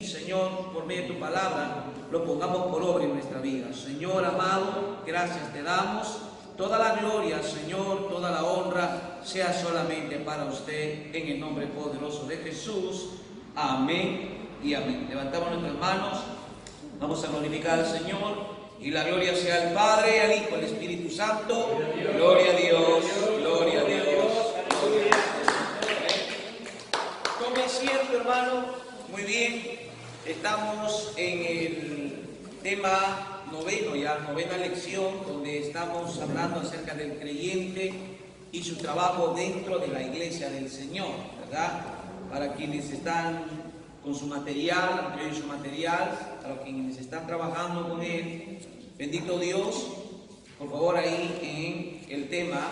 Señor, por medio de tu palabra, lo pongamos por obra en nuestra vida. Señor amado, gracias te damos. Toda la gloria, Señor, toda la honra sea solamente para usted, en el nombre poderoso de Jesús. Amén y amén. Levantamos nuestras manos, vamos a glorificar al Señor, y la gloria sea al Padre, al Hijo, al Espíritu Santo. Gloria a Dios, gloria a Dios, gloria a Dios. Tome asiento, hermano. Muy bien. Estamos en el tema noveno, novena lección, donde estamos hablando acerca del creyente y su trabajo dentro de la iglesia del Señor, ¿verdad? Para quienes están con su material, amplíen su material, para quienes están trabajando con él, bendito Dios, por favor ahí en el tema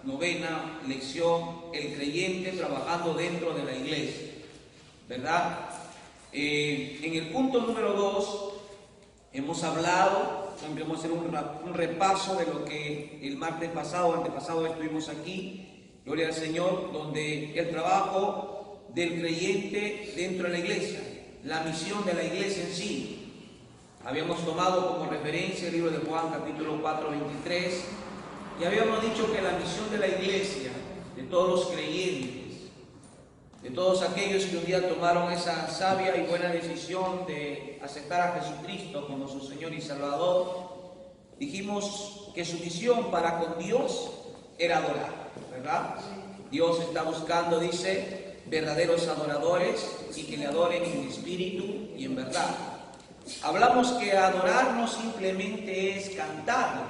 novena lección, el creyente trabajando dentro de la iglesia, ¿verdad? En el punto número 2 hemos hablado, vamos a hacer un repaso de lo que el martes pasado, antepasado estuvimos aquí, gloria al Señor, donde el trabajo del creyente dentro de la iglesia, la misión de la iglesia en sí. Habíamos tomado como referencia el libro de Juan, capítulo 4, 23, y habíamos dicho que la misión de la iglesia, de todos los creyentes, de todos aquellos que un día tomaron esa sabia y buena decisión de aceptar a Jesucristo como su Señor y Salvador, dijimos que su misión para con Dios era adorar, ¿verdad? Dios está buscando, dice, verdaderos adoradores y que le adoren en espíritu y en verdad. Hablamos que adorar no simplemente es cantarle,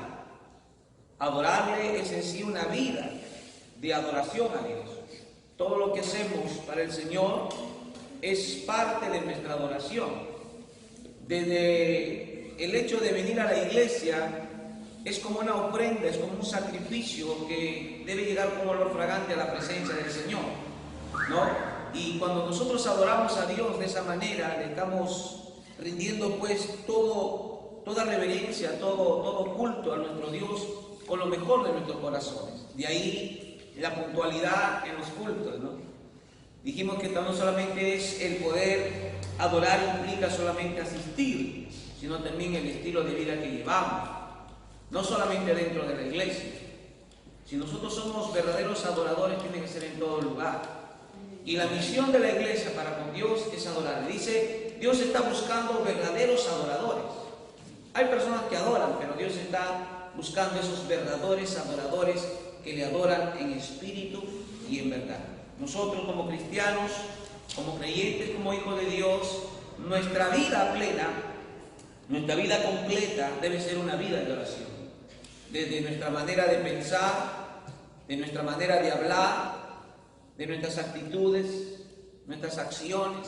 adorarle es en sí una vida de adoración a Dios. Todo lo que hacemos para el Señor es parte de nuestra adoración. Desde el hecho de venir a la iglesia es como una ofrenda, es como un sacrificio que debe llegar como olor fragante a la presencia del Señor, ¿no? Y cuando nosotros adoramos a Dios de esa manera, le estamos rindiendo pues toda reverencia, todo culto a nuestro Dios con lo mejor de nuestros corazones. De ahí la puntualidad en los cultos, ¿no? Dijimos que no solamente es el poder adorar, implica solamente asistir, sino también el estilo de vida que llevamos, no solamente dentro de la iglesia. Si nosotros somos verdaderos adoradores, tiene que ser en todo lugar. Y la misión de la iglesia para con Dios es adorar. Dice, Dios está buscando verdaderos adoradores. Hay personas que adoran, pero Dios está buscando esos verdaderos adoradores que le adoran en espíritu y en verdad. Nosotros como cristianos, como creyentes, como hijos de Dios, nuestra vida plena, nuestra vida completa debe ser una vida de oración. Desde nuestra manera de pensar, de nuestra manera de hablar, de nuestras actitudes, nuestras acciones.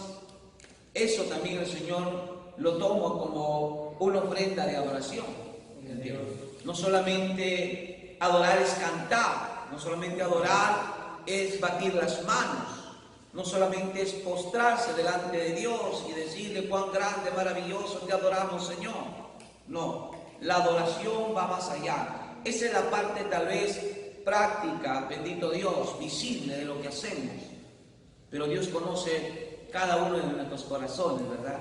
Eso también el Señor lo toma como una ofrenda de adoración. No solamente adorar es cantar, no solamente adorar es batir las manos, no solamente es postrarse delante de Dios y decirle cuán grande, maravilloso te adoramos, Señor. No, la adoración va más allá. Esa es la parte tal vez práctica, bendito Dios, visible de lo que hacemos. Pero Dios conoce cada uno de nuestros corazones, ¿verdad?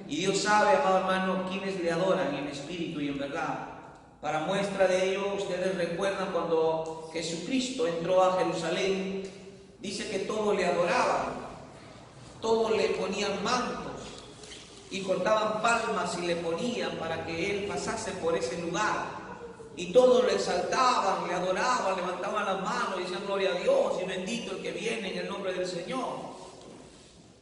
Y Dios sabe, amado hermano, quienes le adoran en espíritu y en verdad. Para muestra de ello, ustedes recuerdan cuando Jesucristo entró a Jerusalén, dice que todos le adoraban, todos le ponían mantos y cortaban palmas y le ponían para que él pasase por ese lugar. Y todos le exaltaban, le adoraban, levantaban las manos y decían gloria a Dios y bendito el que viene en el nombre del Señor.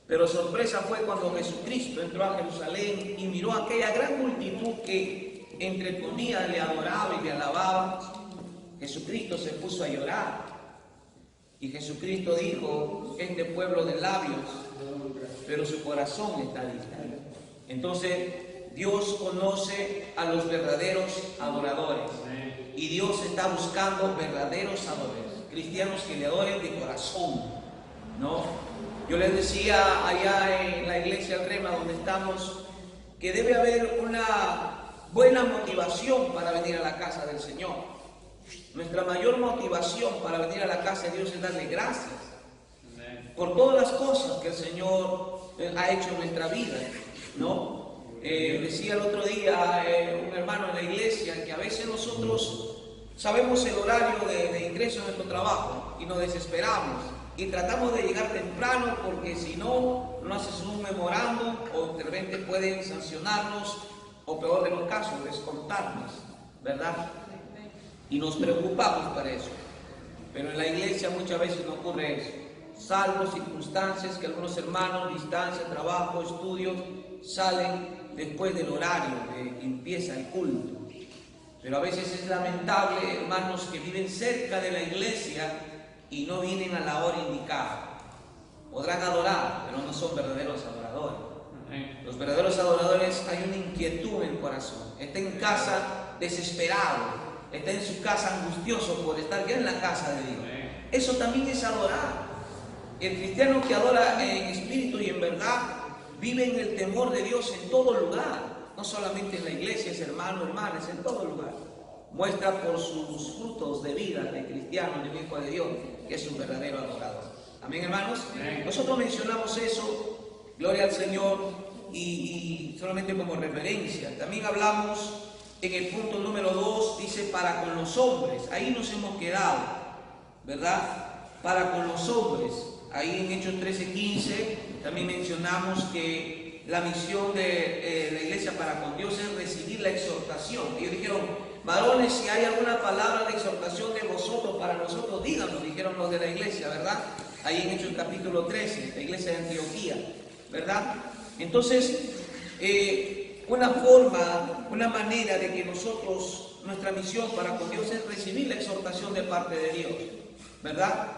Pero sorpresa fue cuando Jesucristo entró a Jerusalén y miró a aquella gran multitud que entre comillas le adoraba y le alababa. Jesucristo se puso a llorar y Jesucristo dijo, este pueblo de labios, pero su corazón está distante. Entonces Dios conoce a los verdaderos adoradores y Dios está buscando verdaderos adoradores, cristianos que le adoren de corazón, ¿no? Yo les decía allá en la iglesia El Rema donde estamos que debe haber una buena motivación para venir a la casa del Señor. Nuestra mayor motivación para venir a la casa de Dios es darle gracias por todas las cosas que el Señor ha hecho en nuestra vida. ¿no? Decía el otro día un hermano en la iglesia que a veces nosotros sabemos el horario de ingreso de nuestro trabajo y nos desesperamos y tratamos de llegar temprano porque si no, no haces un memorándum o de repente pueden sancionarnos o peor de los casos, descontarnos, ¿verdad? Y nos preocupamos para eso. Pero en la iglesia muchas veces no ocurre eso, salvo circunstancias que algunos hermanos, distancia, trabajo, estudios, salen después del horario de que empieza el culto. Pero a veces es lamentable, hermanos, que viven cerca de la iglesia y no vienen a la hora indicada. Podrán adorar, pero no son verdaderos adoradores. Los verdaderos adoradores, hay una inquietud en el corazón. Está en casa desesperado, está en su casa angustioso por estar ya en la casa de Dios. Eso también es adorar. El cristiano que adora en espíritu y en verdad vive en el temor de Dios en todo lugar. No solamente en la iglesia, es hermano, hermanas, en todo lugar. Muestra por sus frutos de vida de cristiano, de hijo de Dios, que es un verdadero adorador. Amén, hermanos. Nosotros mencionamos eso, gloria al Señor, y solamente como referencia. También hablamos en el punto número 2, dice para con los hombres. Ahí nos hemos quedado, ¿verdad? Para con los hombres. Ahí en Hechos 13:15 también mencionamos que la misión de la iglesia para con Dios es recibir la exhortación. Ellos dijeron, varones, si hay alguna palabra de exhortación de vosotros para nosotros, díganos, dijeron los de la iglesia, ¿verdad? Ahí en Hechos capítulo 13, la iglesia de Antioquía, ¿verdad? Entonces, una forma, una manera de que nosotros, nuestra misión para con Dios es recibir la exhortación de parte de Dios, ¿verdad?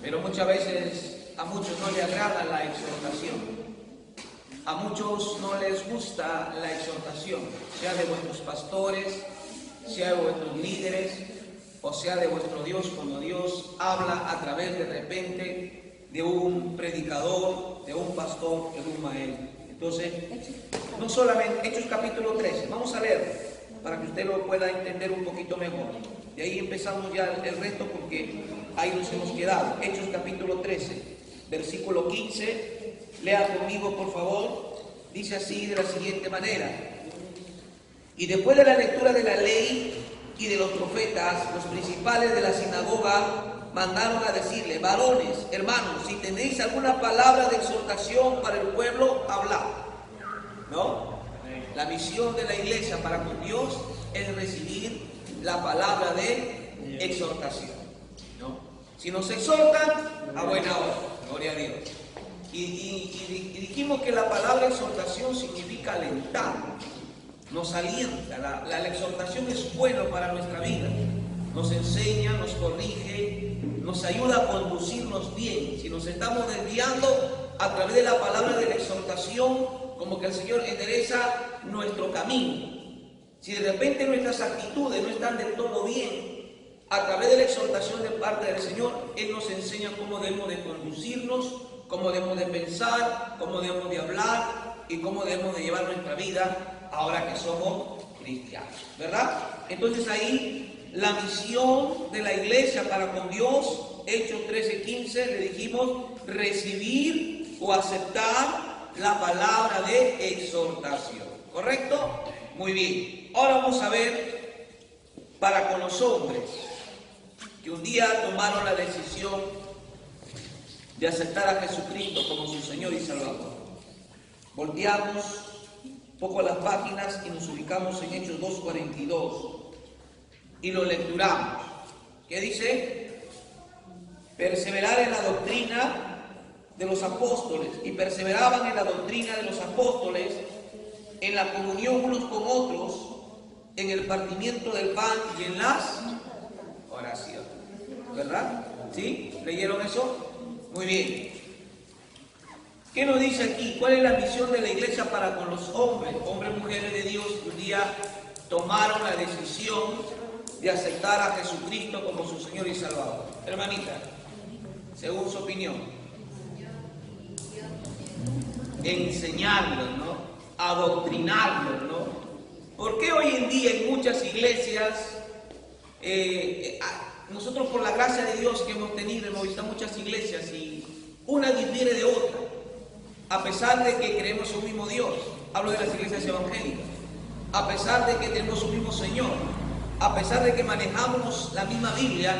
Pero muchas veces a muchos no les agrada la exhortación. A muchos no les gusta la exhortación, sea de vuestros pastores, sea de vuestros líderes, o sea de vuestro Dios, cuando Dios habla a través de repente de un predicador, de un pastor, de un maestro. Entonces, no solamente, Hechos capítulo 13, vamos a leer para que usted lo pueda entender un poquito mejor. De ahí empezamos ya el resto porque ahí nos hemos quedado. Hechos capítulo 13, versículo 15. Lea conmigo, por favor. Dice así de la siguiente manera. Y después de la lectura de la ley y de los profetas, los principales de la sinagoga mandaron a decirle, varones, hermanos, si tenéis alguna palabra de exhortación para el pueblo, hablad. ¿No? La misión de la iglesia para con Dios es recibir la palabra de exhortación. ¿No? Si nos exhortan, a buena hora. Gloria a Dios. Y dijimos que la palabra exhortación significa alentar, nos alienta. La exhortación es bueno para nuestra vida, nos enseña, nos corrige, nos ayuda a conducirnos bien. Si nos estamos desviando, a través de la palabra de la exhortación, como que el Señor endereza nuestro camino. Si de repente nuestras actitudes no están del todo bien, a través de la exhortación de parte del Señor, Él nos enseña cómo debemos de conducirnos, cómo debemos de pensar, cómo debemos de hablar y cómo debemos de llevar nuestra vida ahora que somos cristianos, ¿verdad? Entonces ahí la misión de la iglesia para con Dios, Hechos 13:15, le dijimos recibir o aceptar la palabra de exhortación, ¿correcto? Muy bien. Ahora vamos a ver para con los hombres que un día tomaron la decisión de aceptar a Jesucristo como su Señor y Salvador. Volteamos un poco las páginas y nos ubicamos en Hechos 2:42 y lo lecturamos. ¿Qué dice? Perseverar en la doctrina de los apóstoles, y perseveraban en la doctrina de los apóstoles, en la comunión unos con otros, en el partimiento del pan y en las oraciones. ¿Verdad? ¿Sí? ¿Leyeron eso? Muy bien. ¿Qué nos dice aquí? ¿Cuál es la misión de la iglesia para con los hombres? Hombres y mujeres de Dios que un día tomaron la decisión de aceptar a Jesucristo como su Señor y Salvador. Hermanita, según su opinión. Enseñarlos, ¿no? Adoctrinarlos, ¿no? ¿Por qué hoy en día en muchas iglesias, nosotros por la gracia de Dios que hemos tenido, hemos visitado muchas iglesias y una difiere de otra, a pesar de que creemos en un mismo Dios? hablo de las iglesias evangélicas, a pesar de que tenemos un mismo Señor, a pesar de que manejamos la misma Biblia,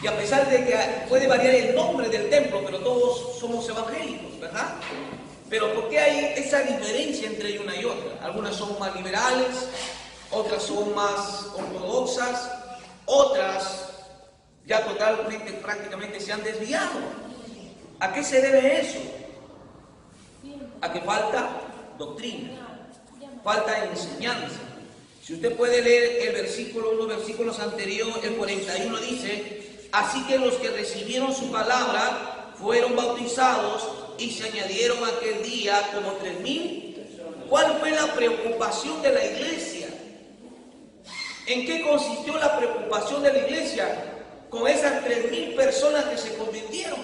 y a pesar de que puede variar el nombre del templo, pero todos somos evangélicos, ¿verdad? Pero ¿por qué hay esa diferencia entre una y otra? Algunas son más liberales, otras son más ortodoxas, otras ya totalmente, prácticamente se han desviado. ¿A qué se debe eso? A que falta doctrina, falta enseñanza. Si usted puede leer el versículo, unos versículos anteriores, el 41 dice: así que los que recibieron su palabra fueron bautizados y se añadieron aquel día como 3,000. ¿Cuál fue la preocupación de la iglesia? ¿En qué consistió la preocupación de la iglesia con esas 3,000 personas que se convirtieron?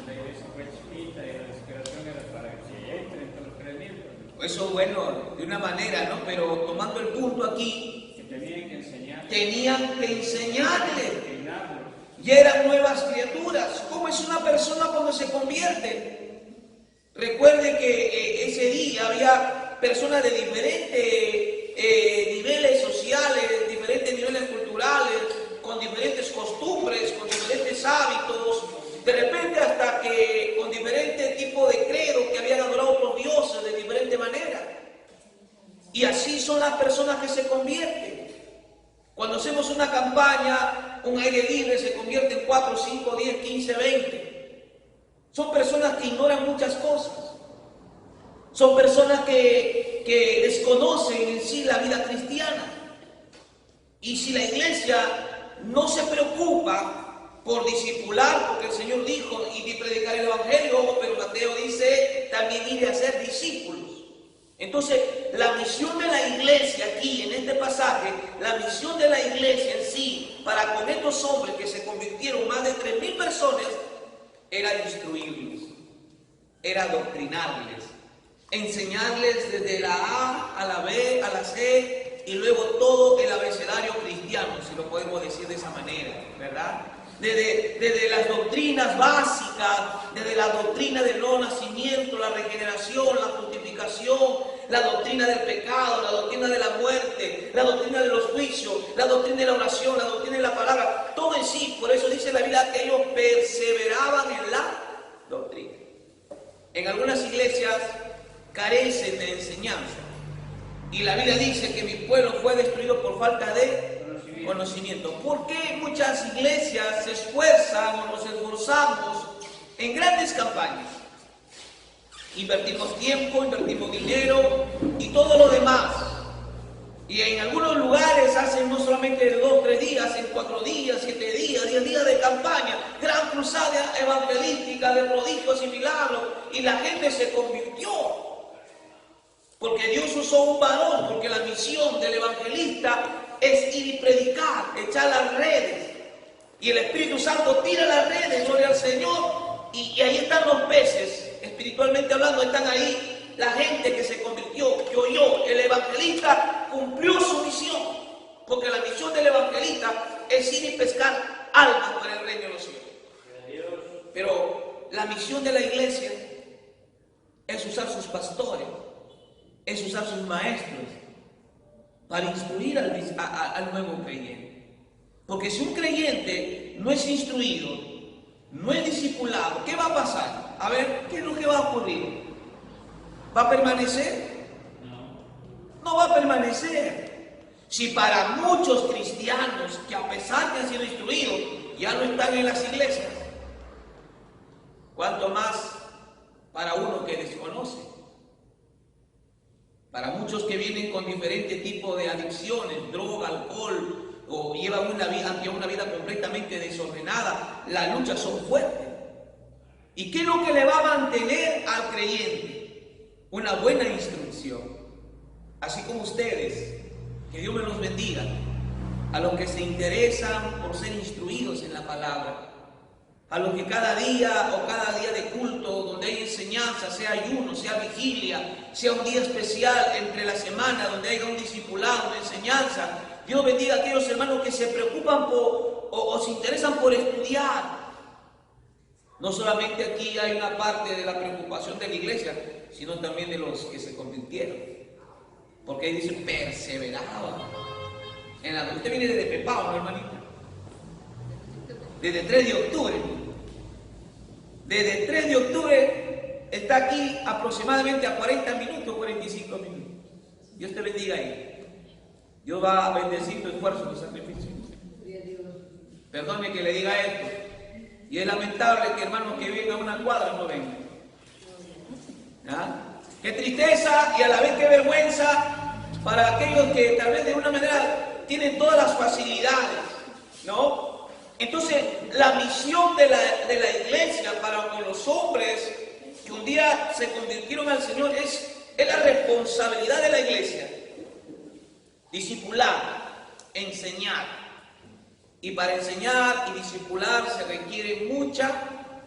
La iglesia fue chiquita y la desesperación era para que entren entre los 3,000. Eso, bueno, de una manera, ¿no? Pero tomando el punto aquí, Que tenían que enseñar. tenían que enseñarle. Y eran nuevas criaturas. ¿Cómo es una persona cuando se convierte? Recuerde que ese día había personas de diferentes niveles sociales, diferentes niveles culturales, con diferentes costumbres, con diferentes hábitos, de repente hasta que con diferentes tipos de credo que habían adorado a otros dioses de diferente manera. Y así son las personas que se convierten. Cuando hacemos una campaña, un aire libre se convierte en 4, 5, 10, 15, 20. Son personas que ignoran muchas cosas. Son personas que desconocen en sí la vida cristiana. Y si la iglesia no se preocupa por discipular, porque el Señor dijo, y predicar el Evangelio, pero Mateo dice, también ir a ser discípulos. Entonces, la misión de la iglesia aquí, en este pasaje, la misión de la iglesia en sí, para con estos hombres que se convirtieron, más de 3,000 personas, era instruirlos, era adoctrinarles, enseñarles desde la A a la B, a la C, y luego todo el abecedario cristiano, si lo podemos decir de esa manera, ¿verdad? Desde las doctrinas básicas, desde la doctrina del nuevo nacimiento, la regeneración, la justificación, la doctrina del pecado, la doctrina de la muerte, la doctrina de los juicios, la doctrina de la oración, la doctrina de la palabra, todo en sí. Por eso dice la Biblia que ellos perseveraban en la doctrina. En algunas iglesias carecen de enseñanza, y la Biblia dice que mi pueblo fue destruido por falta de conocimiento. ¿Por qué muchas iglesias se esfuerzan o nos esforzamos en grandes campañas? Invertimos tiempo, invertimos dinero y todo lo demás. Y en algunos lugares hacen no solamente 2, 3 días, en 4 días, 7 días, 10 días de campaña, gran cruzada evangelística de prodigios y milagros, y la gente se convirtió. Porque Dios usó un varón, porque la misión del evangelista es ir y predicar, echar las redes. Y el Espíritu Santo tira las redes, gloria al Señor, y ahí están los peces, espiritualmente hablando, están ahí la gente que se convirtió, que oyó. El evangelista cumplió su misión, porque la misión del evangelista es ir y pescar almas para el reino de los cielos. Pero la misión de la iglesia es usar sus pastores, es usar sus maestros para instruir al nuevo creyente. Porque si un creyente no es instruido, no es discipulado, ¿qué va a pasar? A ver, ¿qué es lo que va a ocurrir? ¿Va a permanecer? No va a permanecer. Si para muchos cristianos que a pesar de han sido instruidos, ya no están en las iglesias, ¿cuánto más para uno que desconoce? Para muchos que vienen con diferentes tipos de adicciones, droga, alcohol, o llevan una vida completamente desordenada, las luchas son fuertes. ¿Y qué es lo que le va a mantener al creyente? Una buena instrucción. Así como ustedes, que Dios me los bendiga, a los que se interesan por ser instruidos en la palabra, a los que cada día de culto, donde hay enseñanza, sea ayuno, sea vigilia, sea un día especial entre la semana, donde haya un discipulado, una enseñanza, Dios bendiga a aquellos hermanos que se preocupan o se interesan por estudiar. No solamente aquí hay una parte de la preocupación de la iglesia, sino también de los que se convirtieron. Porque ahí dice, perseveraba. Usted viene desde Pepao, ¿no, hermanito? Desde 3 de octubre. Desde 3 de octubre está aquí aproximadamente a 40 minutos, 45 minutos. Dios te bendiga ahí. Dios va a bendecir tu esfuerzo, tu sacrificio. Perdone que le diga esto. Y es lamentable que hermanos que viven a una cuadra no vengan. ¿Ah? Qué tristeza y a la vez qué vergüenza para aquellos que tal vez de una manera tienen todas las facilidades, ¿no? Entonces, la misión de la iglesia para con los hombres que un día se convirtieron al Señor es la responsabilidad de la iglesia. Discipular, enseñar. Y para enseñar y discipular se requiere mucha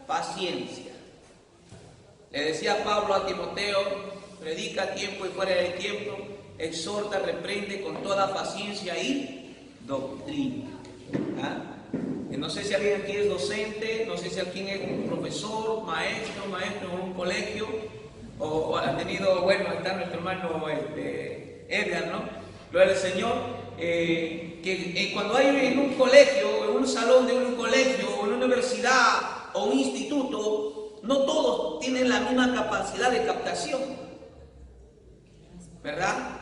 paciencia. Le decía Pablo a Timoteo, predica a tiempo y fuera del tiempo, exhorta, reprende con toda paciencia y doctrina. ¿Ah? No sé si alguien aquí es docente, no sé si alguien es un profesor, maestro en un colegio, o ha tenido, bueno, está nuestro hermano Edgar, ¿no? Gloria al Señor. Que cuando hay en un colegio, en un salón de un colegio, o en una universidad, o un instituto, no todos tienen la misma capacidad de captación, ¿verdad?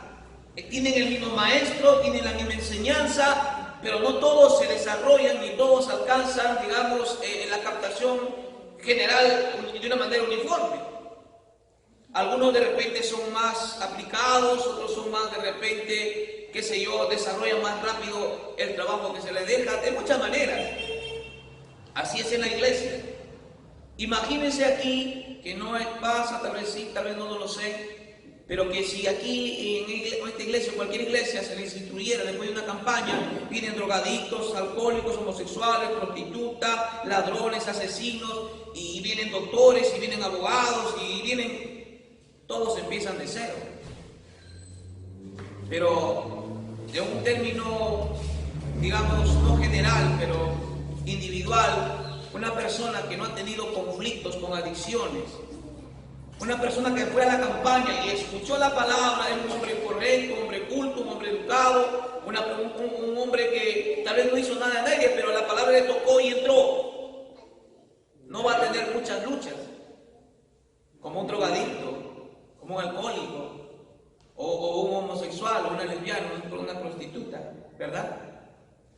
Tienen el mismo maestro, tienen la misma enseñanza, pero no todos se desarrollan ni todos alcanzan, digamos, la captación general de una manera uniforme. Algunos de repente son más aplicados, otros son más de repente, qué sé yo, desarrollan más rápido el trabajo que se les deja, de muchas maneras. Así es en la iglesia. Imagínense aquí, que no pasa, tal vez sí, tal vez no lo sé, pero que si aquí en esta iglesia, cualquier iglesia, se les instruyera después de una campaña, vienen drogadictos, alcohólicos, homosexuales, prostitutas, ladrones, asesinos, y vienen doctores, y vienen abogados, y vienen... Todos empiezan de cero. Pero de un término, digamos, no general, pero individual, una persona que no ha tenido conflictos con adicciones, una persona que fue a la campaña y escuchó la palabra, es un hombre correcto, un hombre culto, un hombre educado, un hombre que tal vez no hizo nada a nadie, pero la palabra le tocó y entró. No va a tener muchas luchas, como un drogadicto, como un alcohólico, o un homosexual, o una lesbiana, o una prostituta, ¿verdad?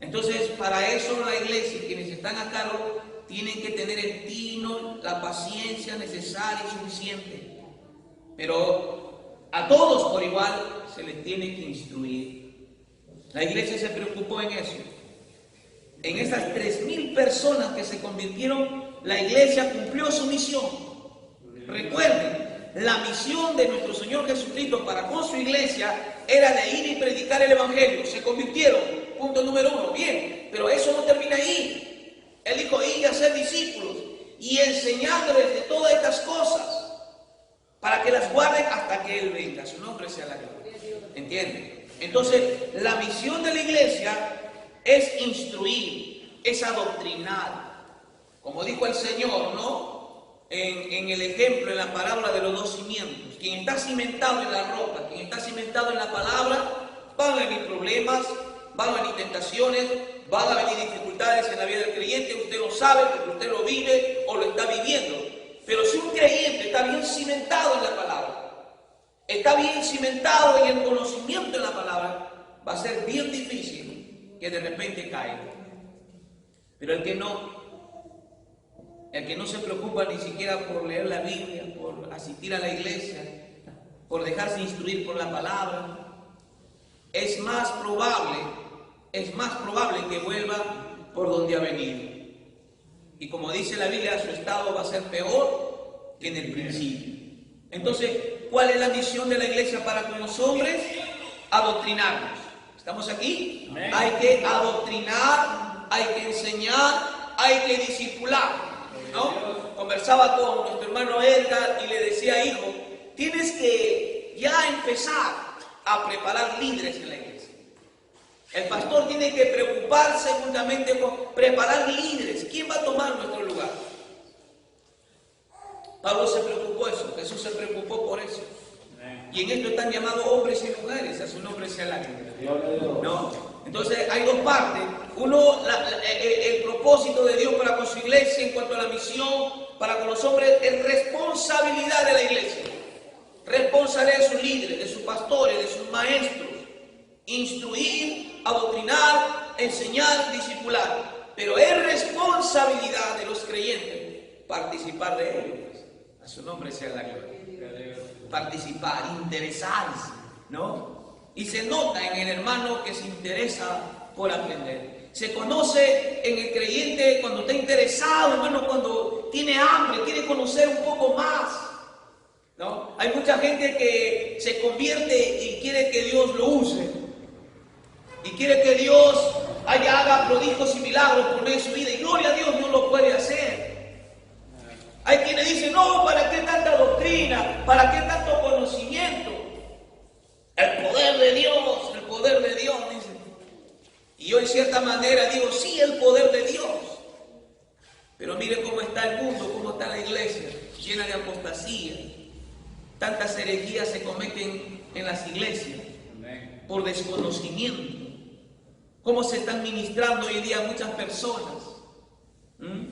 Entonces, para eso la iglesia, quienes están a cargo, tienen que tener el tino, la paciencia necesaria y suficiente. Pero a todos por igual se les tiene que instruir. La iglesia se preocupó en eso. En esas 3,000 personas que se convirtieron, la iglesia cumplió su misión. Recuerden, la misión de nuestro Señor Jesucristo para con su iglesia era de ir y predicar el evangelio. Se convirtieron, punto número 1, bien, pero eso no termina ahí. Él dijo, ir y hacer discípulos y enseñándoles de todas estas cosas para que las guarden hasta que Él venga. Su nombre sea la gloria. ¿Entienden? Entonces, la misión de la iglesia es instruir, es adoctrinar. Como dijo el Señor, ¿no? En el ejemplo, en la parábola de los 2 cimientos. Quien está cimentado en la roca, quien está cimentado en la palabra, van a venir problemas, van a venir tentaciones, van a venir dificultades en la vida del creyente. Usted lo sabe porque usted lo vive o lo está viviendo. Pero si un creyente está bien cimentado en la palabra, está bien cimentado en el conocimiento de la palabra, va a ser bien difícil que de repente caiga. Pero el que no se preocupa ni siquiera por leer la Biblia, por asistir a la iglesia, por dejarse instruir por la palabra, es más probable que vuelva por donde ha venido. Y como dice la Biblia, su estado va a ser peor que en el principio. Entonces, ¿cuál es la misión de la iglesia para con los hombres? Adoctrinarnos. ¿Estamos aquí? Amén. Hay que adoctrinar, hay que enseñar, hay que discipular. ¿No? Conversaba con nuestro hermano Edgar y le decía, hijo, tienes que ya empezar a preparar líderes en la iglesia. El pastor tiene que preocuparse juntamente con preparar líderes. ¿Quién va a tomar nuestro lugar? Pablo se preocupó eso, Jesús se preocupó por eso. Y en esto están llamados hombres y mujeres, a su nombre sea la gloria. ¿No? Entonces hay dos partes. Uno, el propósito de Dios para con su iglesia en cuanto a la misión para con los hombres es responsabilidad de la iglesia. Responsabilidad de sus líderes, de sus pastores, de sus maestros. Instruir, adoctrinar, enseñar, discipular. Pero es responsabilidad de los creyentes participar de ellos. A su nombre sea la gloria. Participar, interesarse, ¿no? Y se nota en el hermano que se interesa por aprender. Se conoce en el creyente cuando está interesado, hermano, cuando tiene hambre, quiere conocer un poco más, ¿no? Hay mucha gente que se convierte y quiere que Dios lo use. Y quiere que Dios haga prodigios y milagros por medio de su vida. Y gloria a Dios, no lo puede hacer. Hay quienes dicen, no, ¿para qué tanta doctrina? ¿Para qué tanto conocimiento? El poder de Dios, dicen. Y yo en cierta manera digo, sí, el poder de Dios. Pero mire cómo está el mundo, cómo está la iglesia, llena de apostasía. Tantas herejías se cometen en las iglesias por desconocimiento. Cómo se están ministrando hoy en día muchas personas.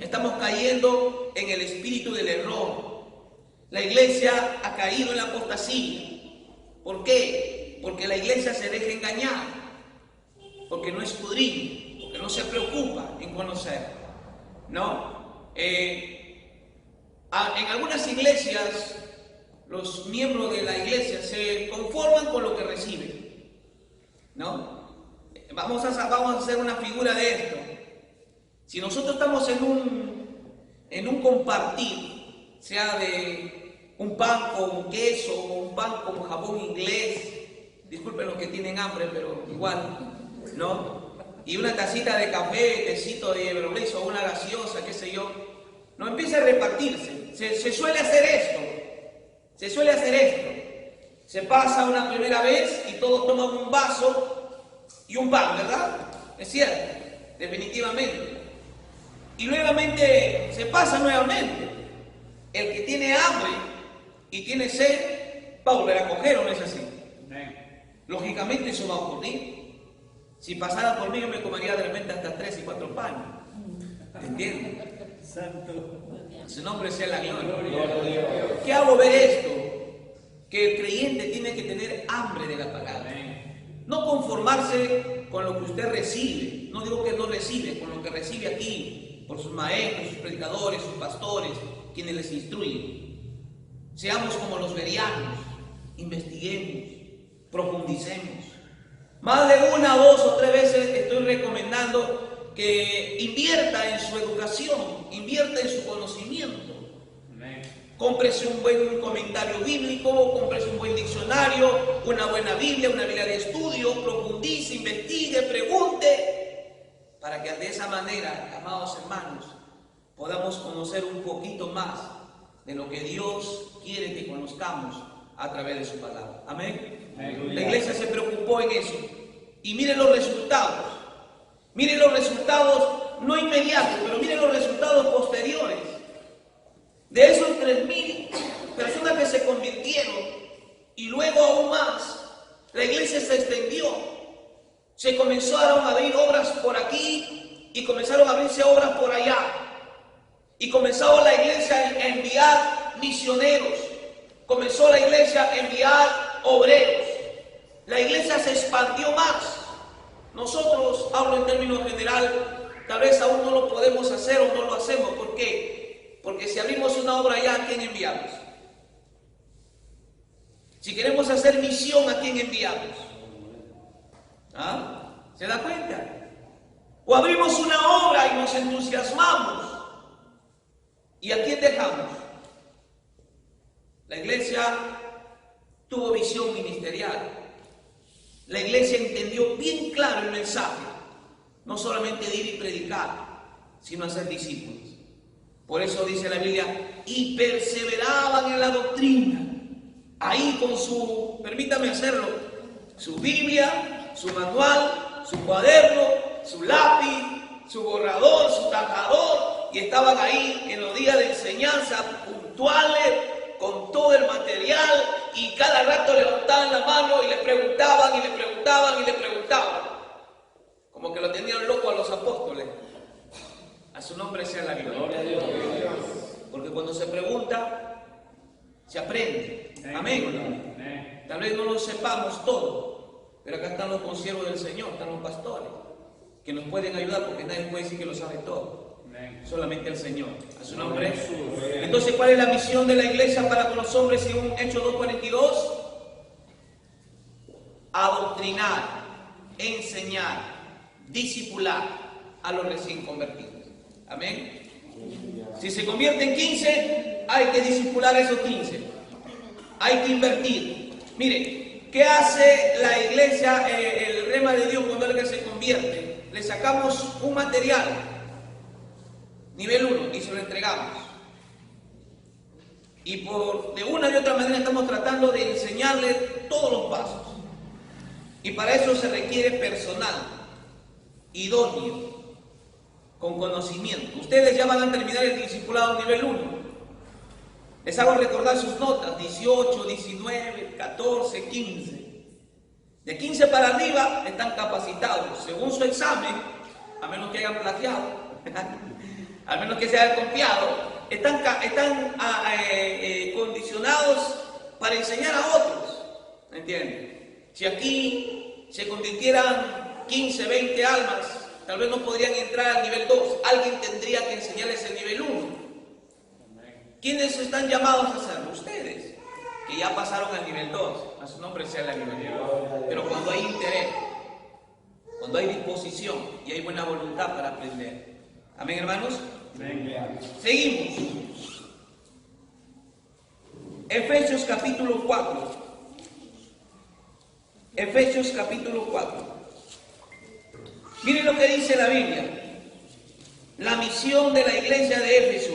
Estamos cayendo en el espíritu del error. La iglesia ha caído en la apostasía. ¿Por qué? Porque la iglesia se deja engañar, porque no escudriña, porque no se preocupa en conocer, ¿no? En algunas iglesias, los miembros de la iglesia se conforman con lo que reciben, ¿no? Vamos a hacer una figura de esto. Si nosotros estamos en un compartir, sea de un pan con queso o un pan con jabón inglés, disculpen los que tienen hambre, pero igual, ¿no? Y una tacita de café, tecito de Everblaze o una gaseosa, qué sé yo, no empieza a repartirse. Se suele hacer esto. Se pasa una primera vez y todos toman un vaso y un pan, ¿verdad? Es cierto, definitivamente. Y nuevamente se pasa nuevamente. El que tiene hambre y tiene sed va a volver a coger, ¿o no es así? Lógicamente eso va a ocurrir. Si pasara por mí yo me comería de repente hasta 3 y 4 panes. ¿Entiendes? Santo. Su nombre sea la gloria. ¿Qué hago ver esto? Que el creyente tiene que tener hambre de la palabra. No conformarse con lo que usted recibe. No digo que no recibe, con lo que recibe aquí, por sus maestros, sus predicadores, sus pastores, quienes les instruyen. Seamos como los bereanos, investiguemos, profundicemos. Más de 1, 2 o 3 veces estoy recomendando que invierta en su educación, invierta en su conocimiento. Cómprese un buen comentario bíblico, cómprese un buen diccionario, una buena Biblia de estudio, profundice, investigue, pregunte, para que de esa manera, amados hermanos, podamos conocer un poquito más de lo que Dios quiere que conozcamos a través de su palabra. Amén. La iglesia se preocupó en eso. Y miren los resultados. Miren los resultados no inmediatos, pero miren los resultados posteriores. De esos 3,000 personas que se convirtieron, y luego aún más, la iglesia se extendió. Se comenzaron a abrir obras por aquí y comenzaron a abrirse obras por allá. Y comenzó la iglesia a enviar misioneros. Comenzó la iglesia a enviar obreros. La iglesia se expandió más. Nosotros, hablo en términos general, tal vez aún no lo podemos hacer o no lo hacemos. ¿Por qué? Porque si abrimos una obra allá, ¿a quién enviamos? Si queremos hacer misión, ¿a quién enviamos? ¿Ah? ¿Se da cuenta? O abrimos una obra y nos entusiasmamos. ¿Y a quién dejamos? La iglesia tuvo visión ministerial. La iglesia entendió bien claro el mensaje. No solamente de ir y predicar, sino hacer discípulos. Por eso dice la Biblia, y perseveraban en la doctrina. Ahí con su, permítame hacerlo, su Biblia, su manual, su cuaderno, su lápiz, su borrador, su tajador, y estaban ahí en los días de enseñanza puntuales, con todo el material, y cada rato levantaban la mano y le preguntaban y le preguntaban y le preguntaban. Como que lo tenían loco a los apóstoles. A su nombre sea la gloria. Porque cuando se pregunta, se aprende. Amén. Tal vez no lo sepamos todo, pero acá están los consiervos del Señor, están los pastores, que nos pueden ayudar, porque nadie puede decir que lo sabe todo. Solamente el Señor. A su nombre. Entonces, ¿cuál es la misión de la iglesia para con los hombres según Hechos 2:42? Adoctrinar, enseñar, discipular a los recién convertidos. Amén. Si se convierten 15, hay que discipular a esos 15. Hay que invertir. Mire, ¿qué hace la iglesia, el rema de Dios cuando alguien se convierte? Le sacamos un material, nivel 1, y se lo entregamos. Y de una y otra manera estamos tratando de enseñarle todos los pasos. Y para eso se requiere personal, idóneo, con conocimiento. Ustedes ya van a terminar el discipulado nivel 1. Les hago recordar sus notas: 18, 19, 14, 15. De 15 para arriba están capacitados según su examen, a menos que hayan plagiado, a menos que se hayan copiado, están condicionados para enseñar a otros. ¿Me entienden? Si aquí se convirtieran 15, 20 almas, tal vez no podrían entrar al nivel 2. Alguien tendría que enseñarles el nivel 1. ¿Quiénes están llamados a hacerlo? Ustedes, que ya pasaron al nivel 2. A su nombre sea la gloria. Pero cuando hay interés, cuando hay disposición y hay buena voluntad para aprender. Amén, hermanos. Amén. Seguimos. Efesios capítulo 4. Efesios capítulo 4. Miren lo que dice la Biblia. La misión de la iglesia de Éfeso,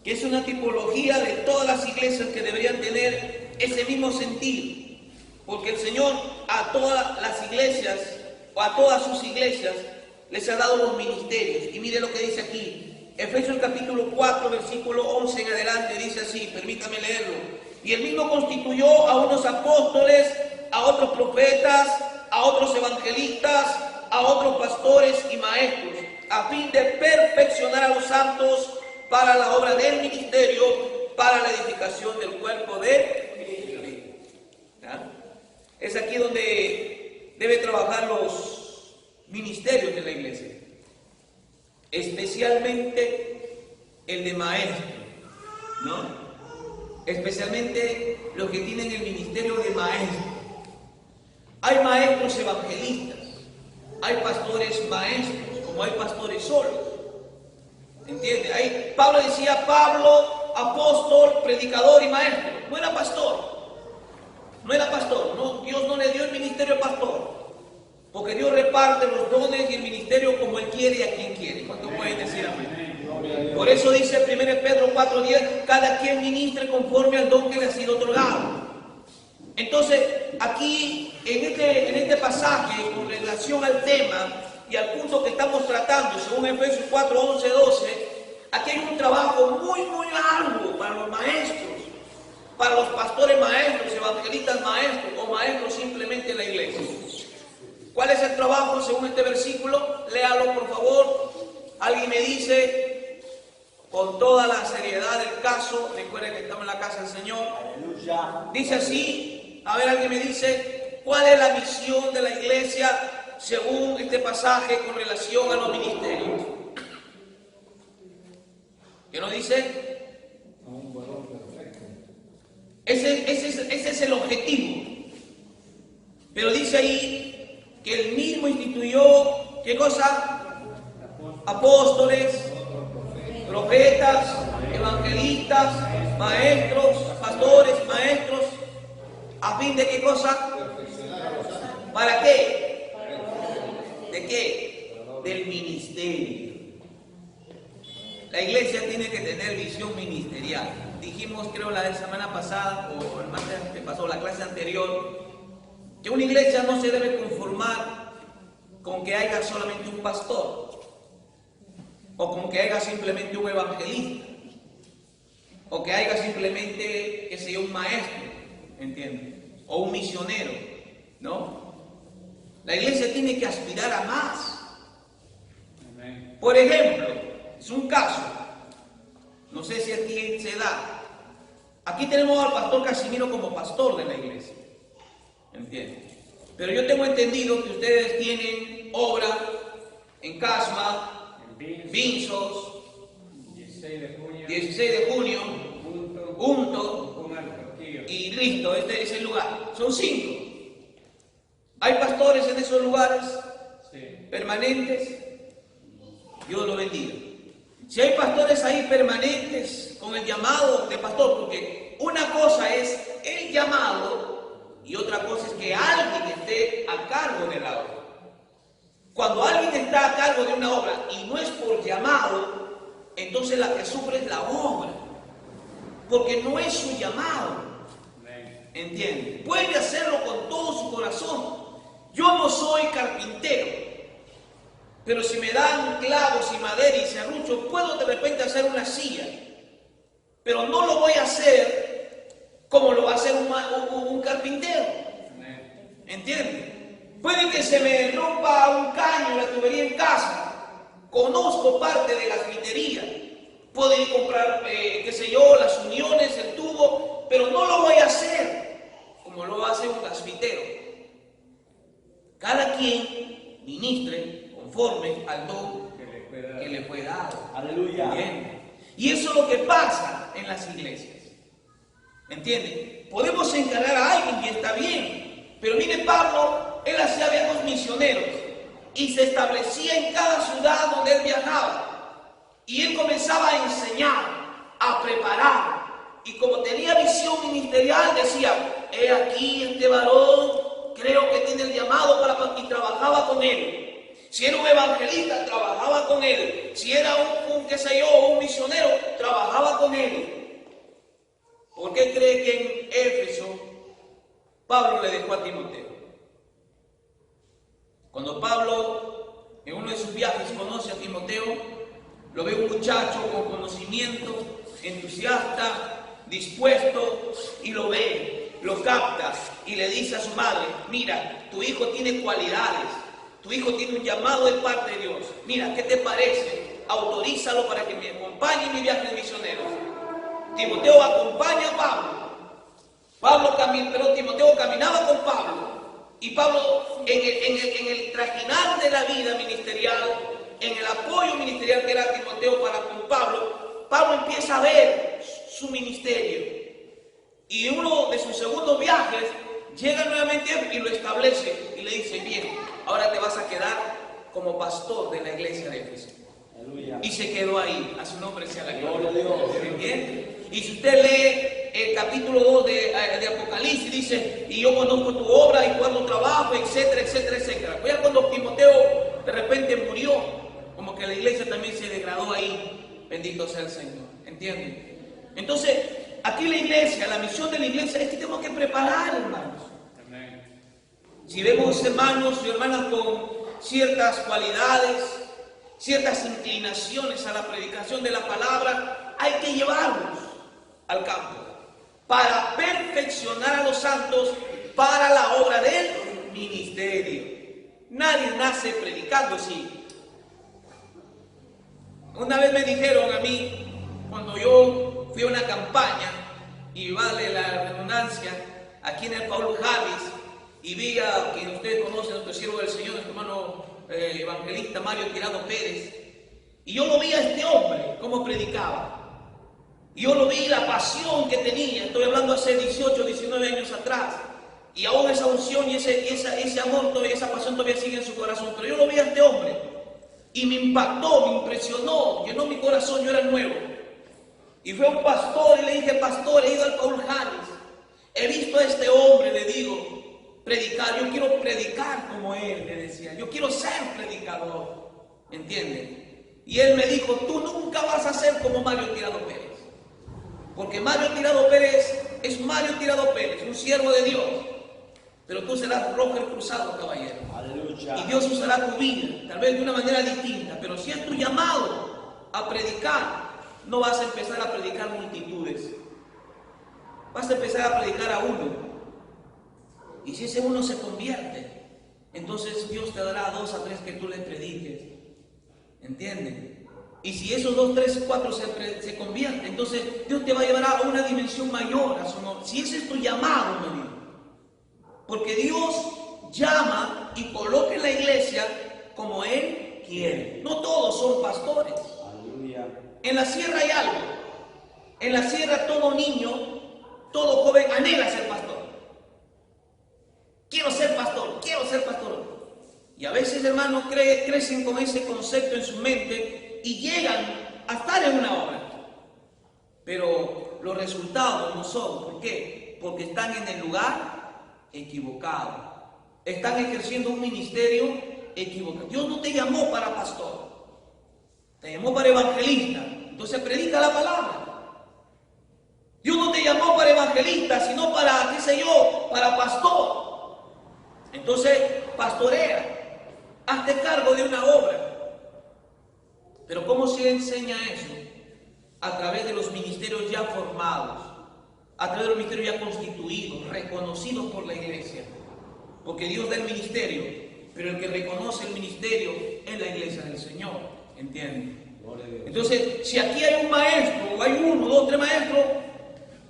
que es una tipología de todas las iglesias que deberían tener ese mismo sentido, porque el Señor a todas las iglesias, o a todas sus iglesias, les ha dado los ministerios. Y mire lo que dice aquí, Efesios capítulo 4, versículo 11 en adelante, dice así, permítame leerlo. Y él mismo constituyó a unos apóstoles, a otros profetas, a otros evangelistas, a otros pastores y maestros, a fin de perfeccionar a los santos para la obra del ministerio, para la edificación del cuerpo de Cristo. Es aquí donde debe trabajar los ministerios de la iglesia, especialmente el de maestro, ¿no? Especialmente los que tienen el ministerio de maestro. Hay maestros evangelistas, hay pastores maestros, como hay pastores solos. ¿Entiende? Ahí Pablo decía, Pablo, apóstol, predicador y maestro. No era pastor. No era pastor. No, Dios no le dio el ministerio de pastor. Porque Dios reparte los dones y el ministerio como Él quiere y a quien quiere. ¿Cuánto pueden decir amén? Por eso dice 1 Pedro 4:10, cada quien ministre conforme al don que le ha sido otorgado. Entonces, aquí, en este pasaje, con relación al tema y al punto que estamos tratando, según Efesios 4, 11, 12, aquí hay un trabajo muy, muy arduo para los maestros, para los pastores maestros, evangelistas maestros, o maestros simplemente en la iglesia. ¿Cuál es el trabajo según este versículo? Léalo, por favor. Alguien me dice, con toda la seriedad del caso, recuerden que estamos en la casa del Señor. Aleluya. Dice así, a ver, alguien me dice, ¿cuál es la misión de la iglesia según este pasaje con relación a los ministerios? ¿Qué nos dice? Ese es el objetivo. Pero dice ahí que él mismo instituyó, ¿qué cosa? Apóstoles, profetas, evangelistas, maestros, pastores, maestros, ¿a fin de qué cosa? ¿Para qué? ¿De qué? Del ministerio. La iglesia tiene que tener visión ministerial. Dijimos, creo, la semana pasada, o el martes que pasó, la clase anterior, que una iglesia no se debe conformar con que haya solamente un pastor, o con que haya simplemente un evangelista. o que haya simplemente, qué sé yo, un maestro, ¿entiendes? O un misionero, ¿no? La iglesia tiene que aspirar a más. Amén. Por ejemplo, es un caso, no sé si aquí se da. Aquí tenemos al pastor Casimiro como pastor de la iglesia, ¿entiendes? Pero yo tengo entendido que ustedes tienen obra en Casma, En Vinzos, 16 de junio. 16 de junio, Unto Un Altorquillo. y listo, este es el lugar. Son 5. ¿Hay pastores en esos lugares Sí. permanentes? Dios lo bendiga. Si hay pastores ahí permanentes con el llamado de pastor, porque una cosa es el llamado y otra cosa es que alguien esté a cargo de la obra. Cuando alguien está a cargo de una obra y no es por llamado, entonces la que sufre es la obra, porque no es su llamado. Amén. ¿Entiende? Puede hacerlo con todo su corazón. Yo no soy carpintero, pero si me dan clavos y madera y serrucho, puedo de repente hacer una silla, pero no lo voy a hacer como lo va a hacer un carpintero. Amén. ¿Entiende? Puede que se me rompa un caño en la tubería en casa. Conozco parte de la gritería. Puedo ir a comprar, qué sé yo, las uniones, el tubo, pero no lo voy a hacer como lo hace un gasfitero. Cada quien ministre conforme al don que le fue dado. Aleluya. ¿Entiende? Y eso es lo que pasa en las iglesias. ¿Entiende? Podemos encargar a alguien y está bien, pero mire Pablo, él hacía viajes misioneros y se establecía en cada ciudad donde él viajaba y él comenzaba a enseñar, a preparar, y como tenía visión ministerial decía: he aquí este varón, creo que tiene el llamado para, y trabajaba con él. Si era un evangelista, trabajaba con él. Si era un qué sé yo, un misionero, trabajaba con él. ¿Por qué cree que en Éfeso Pablo le dejó a Timoteo? Cuando Pablo en uno de sus viajes conoce a Timoteo, lo ve un muchacho con conocimiento, entusiasta, dispuesto, y lo ve, lo capta y le dice a su madre: mira, tu hijo tiene cualidades, tu hijo tiene un llamado de parte de Dios. Mira, ¿qué te parece? Autorízalo para que me acompañe en mi viaje de misioneros. Timoteo acompaña a Pablo. Pero Timoteo caminaba con Pablo. Y Pablo, en el trajinar de la vida ministerial, en el apoyo ministerial que era Timoteo para con Pablo, Pablo empieza a ver su ministerio. Y en uno de sus segundos viajes, llega nuevamente y lo establece. Y le dice: bien, ahora te vas a quedar como pastor de la iglesia de Éfeso. Aleluya. Y se quedó ahí. A su nombre sea la Gloria gloria. a Dios. ¿Entiende? Y si usted lee el capítulo 2 de Apocalipsis, dice: y yo conozco tu obra y cuando trabajo, etcétera, etcétera, etcétera. Pues ya cuando Timoteo de repente murió, como que la iglesia también se degradó ahí. Bendito sea el Señor. ¿Entiende? Entonces, aquí la iglesia, la misión de la iglesia es que tenemos que preparar, hermanos. Amén. Si vemos hermanos y hermanas con ciertas cualidades, ciertas inclinaciones a la predicación de la palabra, hay que llevarlos al campo para perfeccionar a los santos para la obra del ministerio. Nadie nace predicando así. Una vez me dijeron a mí, cuando yo fui a una campaña, y vale la redundancia, aquí en el Paul Harris, y vi a quien ustedes conocen, nuestro siervo del Señor, nuestro hermano evangelista Mario Tirado Pérez, y yo lo vi a este hombre, cómo predicaba. Y yo lo vi, la pasión que tenía. Estoy hablando hace 18, 19 años atrás. Y aún esa unción y ese amor, todavía, esa pasión todavía sigue en su corazón. Pero yo lo vi a este hombre y me impactó, me impresionó, llenó mi corazón. Yo era nuevo. Y fue un pastor y le dije: pastor, he ido al Paul Harris. He visto a este hombre, le digo, predicar. Yo quiero predicar como él, le decía. Yo quiero ser predicador. ¿Entiende? Y él me dijo: tú nunca vas a ser como Mario Tirado Pérez. Porque Mario Tirado Pérez es Mario Tirado Pérez, un siervo de Dios. Pero tú serás Roger Cruzado, caballero. Aleluya. Y Dios usará tu vida, tal vez de una manera distinta. Pero si es tu llamado a predicar, no vas a empezar a predicar multitudes. Vas a empezar a predicar a uno. Y si ese uno se convierte, entonces Dios te dará 2 a 3 que tú le prediques. ¿Entienden? Y si esos 2, 3, 4 se convierten, entonces Dios te va a llevar a una dimensión mayor a su nombre. Si ese es tu llamado, mi amigo. Porque Dios llama y coloca en la iglesia como Él quiere. No todos son pastores. Aleluya. En la sierra hay algo. En la sierra todo niño, todo joven anhela ser pastor. Quiero ser pastor, quiero ser pastor. Y a veces, hermanos, crecen con ese concepto en su mente y llegan a estar en una obra. Pero los resultados no son. ¿Por qué? Porque están en el lugar equivocado. Están ejerciendo un ministerio equivocado. Dios no te llamó para pastor. Te llamó para evangelista. Entonces predica la palabra. Dios no te llamó para evangelista, sino para, qué sé yo, para pastor. Entonces, pastorea, hazte cargo de una obra. Pero ¿cómo se enseña eso? A través de los ministerios ya formados, a través de los ministerios ya constituidos, reconocidos por la iglesia. Porque Dios da el ministerio, pero el que reconoce el ministerio es la iglesia del Señor. ¿Entienden? Entonces, si aquí hay un maestro, o hay 1, 2, 3 maestros,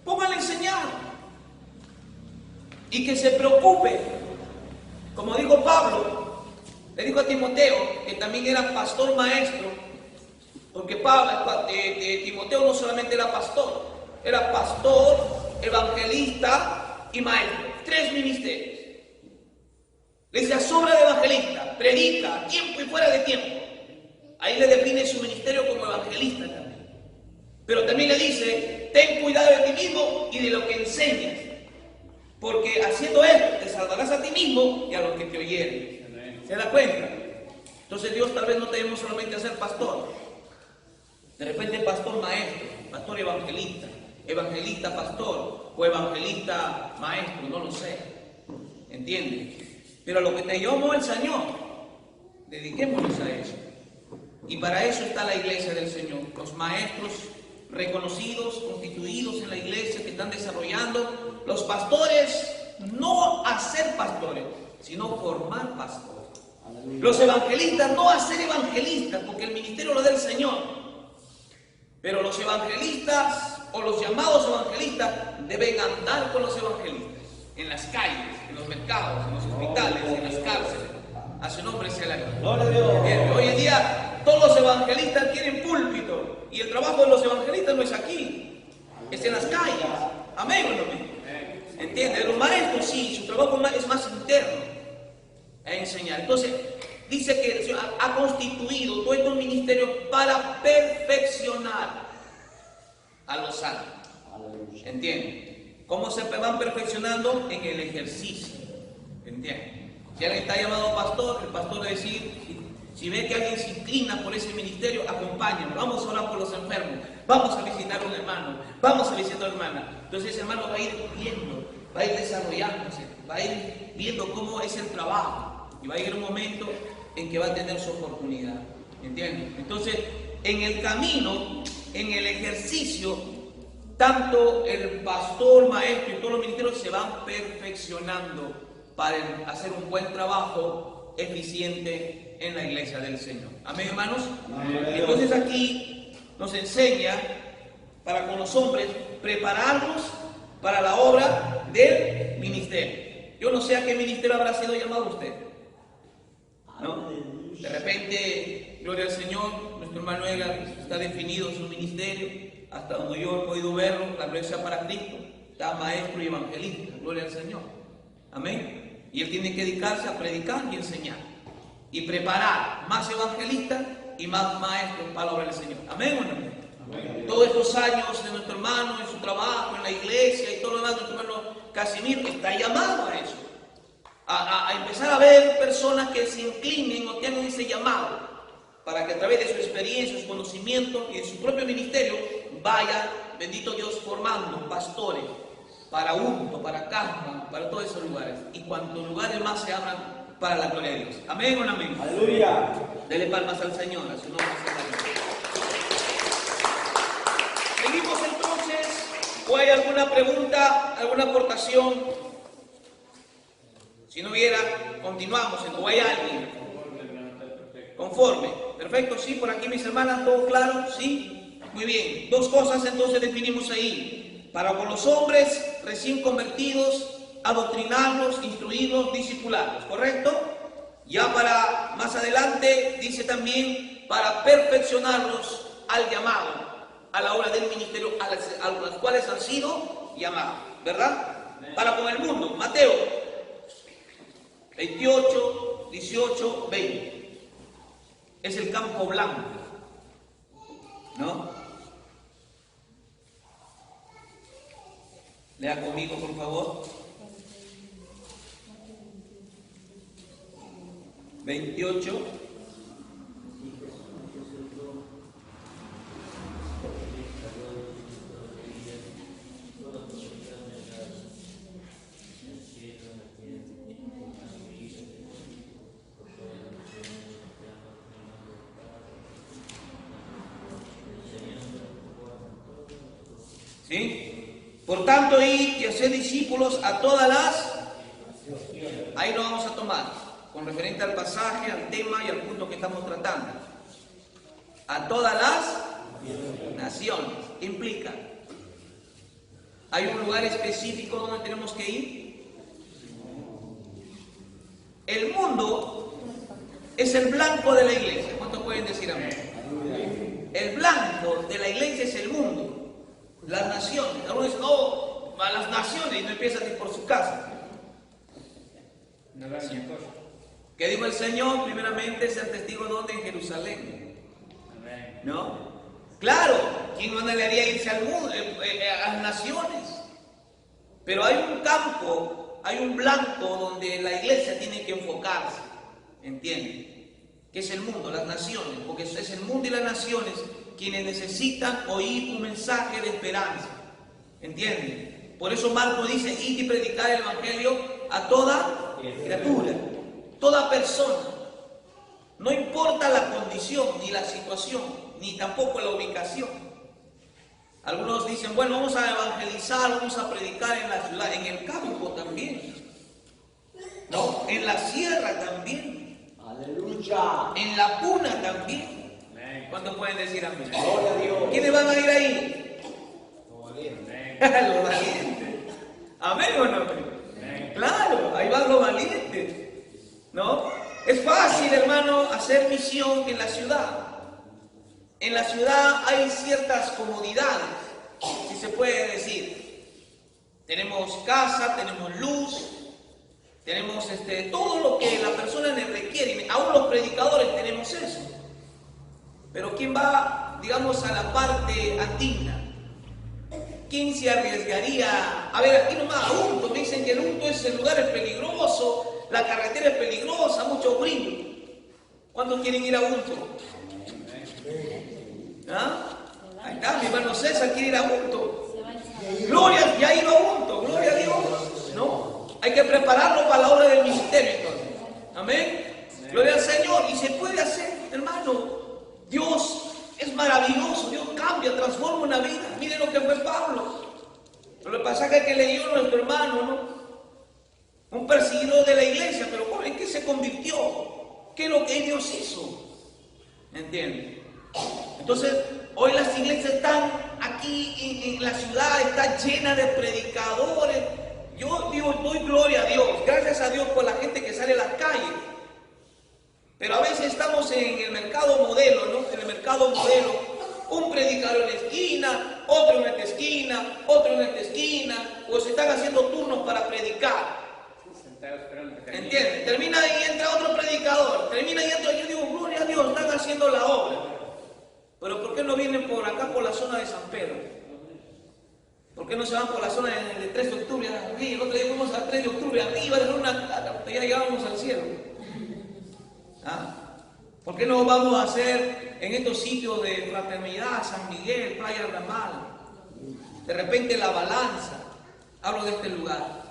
pónganle a enseñar. Y que se preocupe. Como dijo Pablo, le dijo a Timoteo, que también era pastor maestro, porque Timoteo no solamente era pastor, evangelista y maestro. 3 ministerios. Le decía, sobra de evangelista, predica, tiempo y fuera de tiempo. Ahí le define su ministerio como evangelista también. Pero también le dice, ten cuidado de ti mismo y de lo que enseñas. Porque haciendo esto te salvarás a ti mismo y a los que te oyeren. ¿Se da cuenta? Entonces Dios tal vez no te llamó solamente a ser pastor. De repente pastor maestro, pastor evangelista, evangelista pastor o evangelista maestro, no lo sé. ¿Entiendes? Pero lo que te llamó el Señor, dediquémonos a eso. Y para eso está la iglesia del Señor. Los maestros reconocidos, constituidos en la iglesia que están desarrollando. Los pastores, no a ser pastores, sino formar pastores. Los evangelistas, no a ser evangelistas, porque el ministerio lo da el Señor. Pero los evangelistas o los llamados evangelistas deben andar con los evangelistas. En las calles, en los mercados, en los hospitales, en las cárceles. A su nombre sea la gloria. Bien, hoy en día todos los evangelistas tienen púlpito. Y el trabajo de los evangelistas no es aquí, es en las calles. Amén, ¿no? ¿Entiendes? Los maestros sí, su trabajo es más interno, a enseñar. Entonces, dice que el Señor ha constituido todo estos ministerios para perfeccionar a los santos. ¿Entienden? ¿Cómo se van perfeccionando? En el ejercicio. ¿Entienden? Si alguien está llamado pastor, el pastor debe decir, si ve que alguien se inclina por ese ministerio, acompáñenlo. Vamos a orar por los enfermos. Vamos a visitar a un hermano. Vamos a visitar a una hermana. Entonces ese hermano va a ir viendo, va a ir desarrollándose, va a ir viendo cómo es el trabajo. Y va a llegar un momento en que va a tener su oportunidad. ¿Entienden? Entonces, en el camino, en el ejercicio, tanto el pastor, maestro y todos los ministerios se van perfeccionando para hacer un buen trabajo eficiente en la iglesia del Señor. Amén, hermanos. Amén. Entonces aquí nos enseña para con los hombres prepararnos para la obra del ministerio. Yo no sé a qué ministerio habrá sido llamado usted, ¿no? De repente, gloria al Señor, nuestro hermano Edgar está definido su ministerio, hasta donde yo he podido verlo, la gloria sea para Cristo, está maestro y evangelista, gloria al Señor. Amén. Y él tiene que dedicarse a predicar y enseñar y preparar más evangelistas y más maestros para la obra del Señor. Amén o no. Amén. Todos estos años de nuestro hermano en su trabajo, en la iglesia y todo lo demás, nuestro hermano Casimiro está llamado a eso. A empezar a ver personas que se inclinen o tengan ese llamado para que a través de su experiencia, su conocimiento y de su propio ministerio vaya, bendito Dios, formando pastores para Hurto, para Casma, para todos esos lugares. Y cuantos lugares más se abran para la gloria de Dios. Amén o no amén. Aleluya. Dele palmas al Señor, a su nombre sea la gloria. ¿O hay alguna pregunta, alguna aportación? Si no hubiera, continuamos. ¿O hay alguien? Conforme. Perfecto, sí, por aquí mis hermanas, ¿todo claro? Sí. Muy bien. Dos cosas entonces definimos ahí. Para con los hombres recién convertidos, adoctrinarlos, instruirlos, discipularlos. ¿Correcto? Ya para más adelante dice también para perfeccionarlos al llamado, a la hora del ministerio, a las cuales han sido llamados, ¿verdad? Para con el mundo. Mateo 28, 18, 20. Es el campo blanco, ¿no? Lea conmigo, por favor. 28. ¿Sí? Por tanto, id y haced discípulos a todas las... Ahí lo vamos a tomar, con referente al pasaje, al tema y al punto que estamos tratando. A todas las naciones. ¿Qué implica? ¿Hay un lugar específico donde tenemos que ir? El mundo es el blanco de la iglesia. ¿Cuántos pueden decir amén? El blanco de la iglesia es el mundo. Las naciones. Algunos dicen, no, a las naciones, y no empiezan a ir por su casa. ¿Qué dijo el Señor? Primeramente, ser testigo donde en Jerusalén. ¿No? Claro, ¿quién mandaría irse al mundo, a las naciones? Pero hay un campo, hay un blanco donde la iglesia tiene que enfocarse. ¿Entienden? Que es el mundo, las naciones, porque es el mundo y las naciones quienes necesitan oír un mensaje de esperanza. ¿Entienden? Por eso Marcos dice, id y predicar el evangelio a toda criatura, toda persona. No importa la condición, ni la situación, ni tampoco la ubicación. Algunos dicen, bueno, vamos a evangelizar, vamos a predicar en la ciudad, en el campo también. No, en la sierra también. Aleluya. En la puna también. ¿Cuántos pueden decir amén? Gloria a Dios. ¿Quiénes van a ir ahí? Los valientes. ¿Amén o no? Claro, ahí van los valientes. ¿No? Es fácil, hermano, hacer misión en la ciudad. En la ciudad hay ciertas comodidades, si se puede decir. Tenemos casa, tenemos luz, tenemos todo lo que la persona le requiere. Aún los predicadores tenemos eso. Pero ¿quién va, digamos, a la parte andina? ¿Quién se arriesgaría? A ver, aquí nomás, a Unto, me dicen que el Unto el lugar es peligroso, la carretera es peligrosa, mucho brillo. ¿Cuántos quieren ir a Unto? ¿Ah? Ahí está, mi hermano César quiere ir a Unto. Gloria, ya ha ido a Unto, gloria a Dios. ¿No? Hay que prepararlo para la obra del ministerio entonces. Amén. Gloria al Señor. Y se puede hacer, hermano. Dios es maravilloso, Dios cambia, transforma una vida. Miren lo que fue Pablo. Pero el pasaje que leyó nuestro hermano, ¿no? Un perseguidor de la iglesia, pero ¿en qué se convirtió? ¿Qué es lo que Dios hizo? ¿Entienden? Entonces, hoy las iglesias están aquí en la ciudad, está llena de predicadores. Yo digo, doy gloria a Dios, gracias a Dios por la gente que sale a las calles. Pero a veces estamos en el mercado modelo, ¿no? En el mercado modelo, un predicador en la esquina, otro en esta esquina, otro en esta esquina, o se están haciendo turnos para predicar. ¿Entiendes? Termina y entra otro predicador, termina y entra, yo digo, gloria a Dios, están haciendo la obra. Pero ¿por qué no vienen por acá, por la zona de San Pedro? ¿Por qué no se van por la zona de 3 de octubre? El otro día fuimos a 3 de octubre, arriba de luna, ya llegábamos al cielo. ¿Ah? ¿Por qué no vamos a hacer en estos sitios de fraternidad, San Miguel, Playa Ramal, de repente La Balanza? Hablo de este lugar.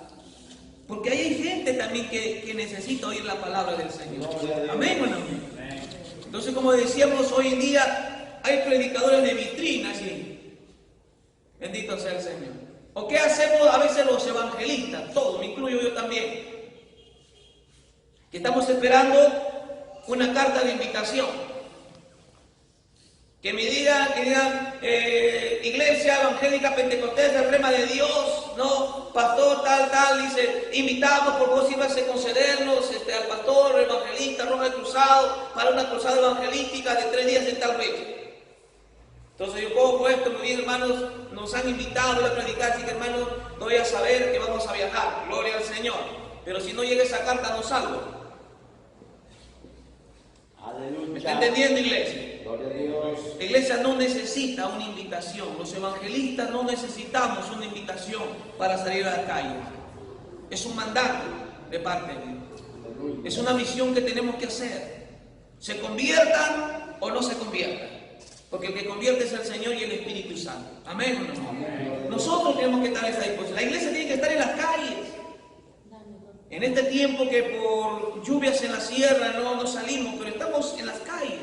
Porque ahí hay gente también que necesita oír la palabra del Señor. Amén o no. Entonces, como decíamos, hoy en día hay predicadores de vitrina, ¿sí? Bendito sea el Señor. ¿O qué hacemos a veces los evangelistas? Todos, me incluyo yo también. Que estamos esperando una carta de invitación. Que me digan, Iglesia Evangélica Pentecostés del Rema de Dios, no, pastor tal, dice, invitamos por posible concedernos al pastor evangelista Roja del Cruzado para una cruzada evangelística de 3 días en tal fecha. Entonces yo cojo esto, muy bien, hermanos, nos han invitado a predicar, así que hermanos, no voy a saber que vamos a viajar, gloria al Señor. Pero si no llega esa carta, no salgo. Aleluya. ¿Me está entendiendo, iglesia? Gloria a Dios. La iglesia no necesita una invitación. Los evangelistas no necesitamos una invitación para salir a la calle. Es un mandato de parte de Dios. Es una misión que tenemos que hacer. Se conviertan o no se conviertan. Porque el que convierte es el Señor y el Espíritu Santo. Amén o no. Amén. Nosotros tenemos que estar en esa disposición. La iglesia tiene que estar en las calles. En este tiempo que por lluvias en la sierra no salimos, pero estamos en las calles.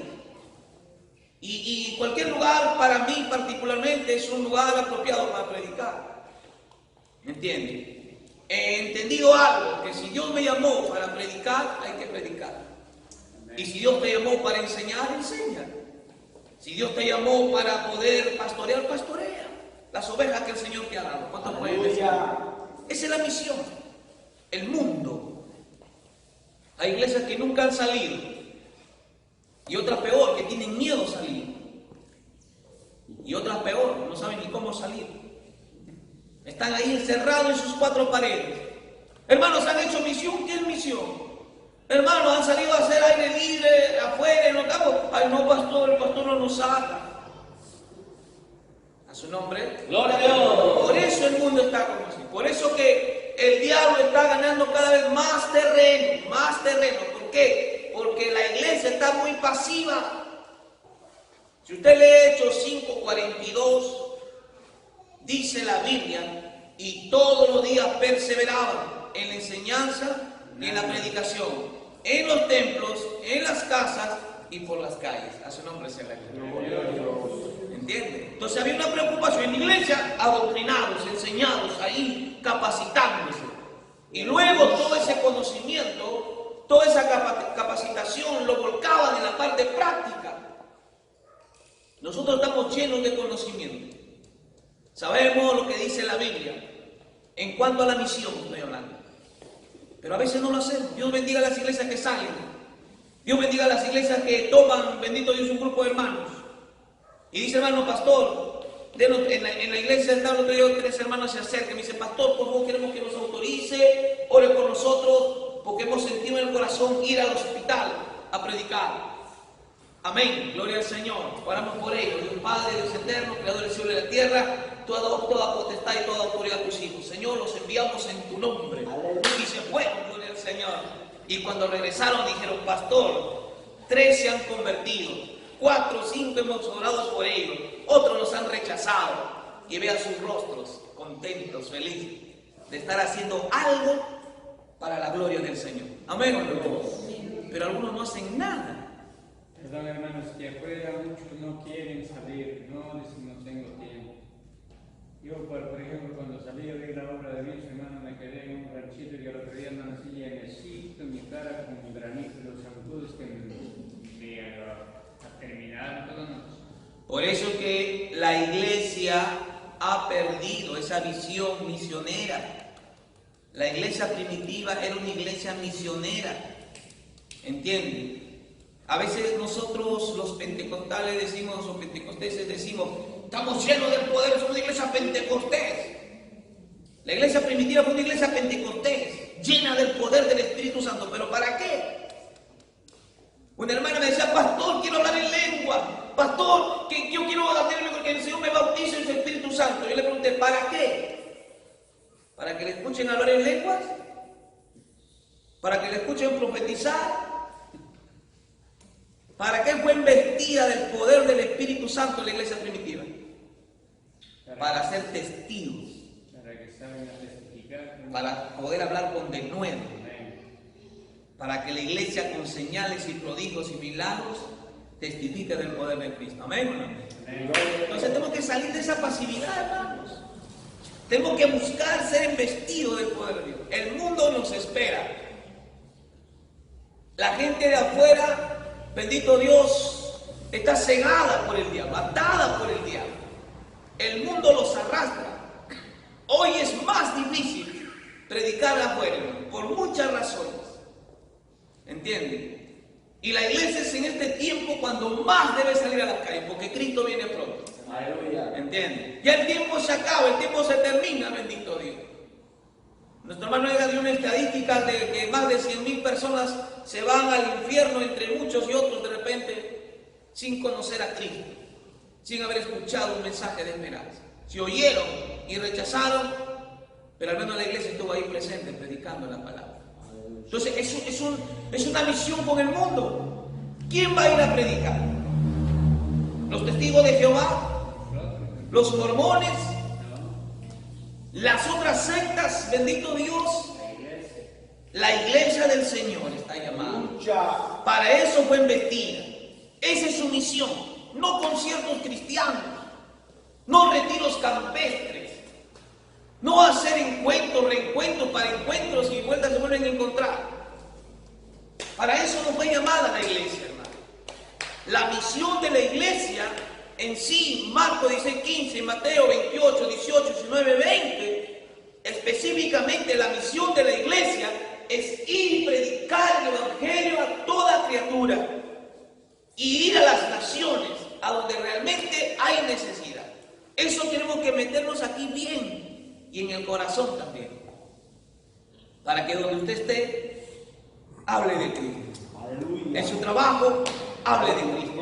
Y cualquier lugar para mí particularmente es un lugar apropiado para predicar. ¿Me entiende? He entendido algo, que si Dios me llamó para predicar, hay que predicar. Y si Dios te llamó para enseñar, enseña. Si Dios te llamó para poder pastorear, pastorea las ovejas que el Señor te ha dado. ¿Cuántos pueden decir? Esa es la misión. El mundo. Hay iglesias que nunca han salido. Y otras peor, que tienen miedo a salir. Y otras peor, no saben ni cómo salir. Están ahí encerrados en sus 4 paredes. Hermanos, han hecho misión. ¿Qué es misión? Hermanos, han salido a hacer aire libre afuera, en los campos. Ay, no, pastor, el pastor no nos saca. A su nombre. Gloria a Dios. Por eso el mundo está como así. Por eso que el diablo está ganando cada vez más terreno, más terreno. ¿Por qué? Porque la iglesia está muy pasiva. Si usted lee Hechos 5:42, dice la Biblia, y todos los días perseveraban en la enseñanza y en la predicación, en los templos, en las casas y por las calles. A su nombre sea la gloria. ¿Entiende? Entonces había una preocupación en la iglesia, adoctrinados, enseñados ahí, capacitándose. Y luego todo ese conocimiento, toda esa capacitación lo volcaban en la parte práctica. Nosotros estamos llenos de conocimiento. Sabemos lo que dice la Biblia en cuanto a la misión, estoy hablando. Pero a veces no lo hacemos. Dios bendiga a las iglesias que salen. Dios bendiga a las iglesias que toman, bendito Dios, un grupo de hermanos. Y dice, hermano pastor, en la iglesia del otro día 3 hermanos se acercan y me dicen, pastor, por favor, queremos que nos autorice, ore por nosotros, porque hemos sentido en el corazón ir al hospital a predicar. Amén, gloria al Señor. Oramos por ellos. Dios Padre, Dios eterno, creador del cielo y de la tierra, toda potestad y toda autoridad a tus hijos. Señor, los enviamos en tu nombre. Y se fueron, gloria al Señor. Y cuando regresaron dijeron, pastor, 3 se han convertido, 4 o 5 hemos orado por ellos, otros nos han rechazado. Y vea sus rostros contentos, felices de estar haciendo algo para la gloria del Señor. Amén. Pero algunos no hacen nada. Perdón, hermanos, que afuera muchos no quieren salir, no dicen no tengo tiempo. Yo, por ejemplo, cuando salí a ver la obra de Dios, hermano, me quedé en un ranchito y al otro día en una silla y necesito mi cara con un granito, los zancudos que me terminaron todo. Por eso que la iglesia ha perdido esa visión misionera. La iglesia primitiva era una iglesia misionera. ¿Entienden? A veces nosotros los pentecostales decimos, o pentecosteses decimos, estamos llenos del poder, somos una iglesia pentecostés. La iglesia primitiva fue una iglesia pentecostés, llena del poder del Espíritu Santo. ¿Pero para qué? Una hermana me decía, pastor, quiero hablar en lengua. Pastor, que yo quiero hacerme porque el Señor me bautiza en su Espíritu Santo. Yo le pregunté, ¿para qué? ¿Para que le escuchen hablar en lenguas? ¿Para que le escuchen profetizar? ¿Para qué fue investida del poder del Espíritu Santo en la iglesia primitiva? Para ser testigos. Para que saben testificar. Para poder hablar con denuedo. Para que la iglesia con señales y prodigios y milagros testifique del poder de Cristo. Amén. Entonces tenemos que salir de esa pasividad, hermanos. Tenemos que buscar ser investidos del poder de Dios. El mundo nos espera. La gente de afuera, bendito Dios, está cegada por el diablo, atada por el diablo. El mundo los arrastra. Hoy es más difícil predicar afuera, por muchas razones. ¿Entienden? Y la iglesia es en este tiempo cuando más debe salir a las calles, porque Cristo viene pronto. Aleluya. ¿Entienden? Ya el tiempo se acaba, el tiempo se termina, bendito Dios. Nuestro hermano Edgar dio una estadística de que más de 100,000 personas se van al infierno, entre muchos y otros de repente, sin conocer a Cristo, sin haber escuchado un mensaje de esperanza. Se oyeron y rechazaron, pero al menos la iglesia estuvo ahí presente predicando la palabra. Entonces es una misión con el mundo. ¿Quién va a ir a predicar? ¿Los testigos de Jehová? ¿Los mormones? ¿Las otras sectas? Bendito Dios. La iglesia del Señor está llamada. Para eso fue investida. Esa es su misión. No conciertos cristianos, no retiros campestres, no hacer encuentros, reencuentros para encuentros y vueltas se vuelven a encontrar. Para eso no fue llamada la iglesia, hermano. La misión de la iglesia en sí, Marcos 16:15, Mateo 28, 18, 19, 20, específicamente la misión de la iglesia es ir y predicar el evangelio a toda criatura y ir a las naciones, a donde realmente hay necesidad. Eso tenemos que meternos aquí bien y en el corazón también, para que donde usted esté, hable de Cristo. Aleluya. En su trabajo, hable de Cristo.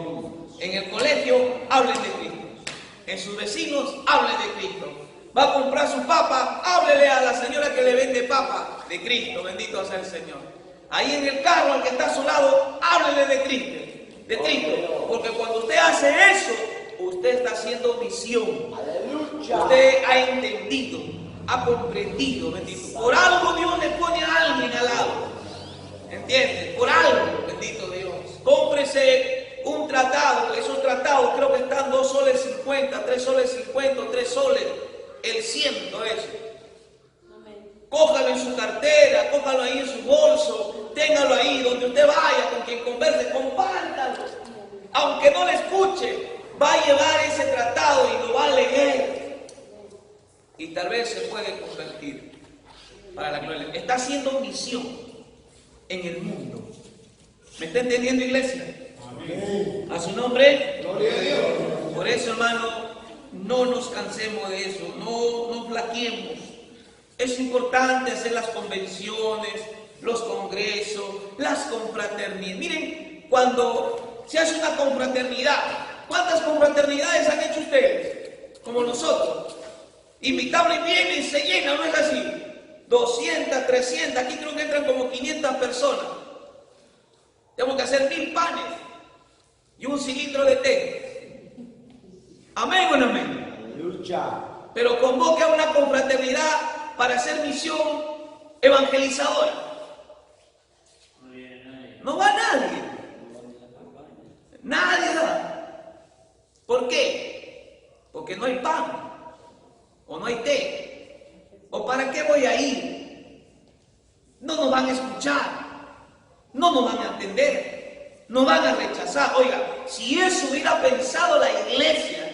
En el colegio, hablen de Cristo. En sus vecinos, hablen de Cristo. Va a comprar su papa, háblele a la señora que le vende papa de Cristo, bendito sea el Señor. Ahí en el carro, al que está a su lado, háblele de Cristo. Porque cuando usted hace eso, usted está haciendo misión. Aleluya. Usted ha entendido, ha comprendido, bendito. Por algo Dios le pone a alguien al lado. ¿Entiende? Por algo, bendito Dios. Cómprese un tratado, esos tratados creo que están 2 soles 50, 3 soles 50, 3 soles, el 100, eso. Cójalo en su cartera, cójalo ahí en su bolso, téngalo ahí donde usted vaya, con quien converse, compártalo. Aunque no le escuche, va a llevar ese tratado y lo va a leer. Y tal vez se puede convertir para la gloria. Está haciendo misión en el mundo. ¿Me está entendiendo, iglesia? Amén. A su nombre. Gloria a Dios. Por eso, hermano, no nos cansemos de eso, no flaqueemos. Es importante hacer las convenciones, los congresos, las confraternidades. Miren, cuando se hace una confraternidad, ¿cuántas confraternidades han hecho ustedes? Como nosotros. Invitable y vienen, se llena, ¿no es así? 200, 300, aquí creo que entran como 500 personas. Tenemos que hacer 1000 panes y un cilindro de té. ¿Amén o no amén? Aleluya. Pero convoque a una confraternidad para hacer misión evangelizadora. No va nadie. Nadie va. ¿Por qué? Porque no hay pan. O no hay té. ¿O para qué voy a ir? No nos van a escuchar. No nos van a entender. Nos van a rechazar. Oiga, si eso hubiera pensado la iglesia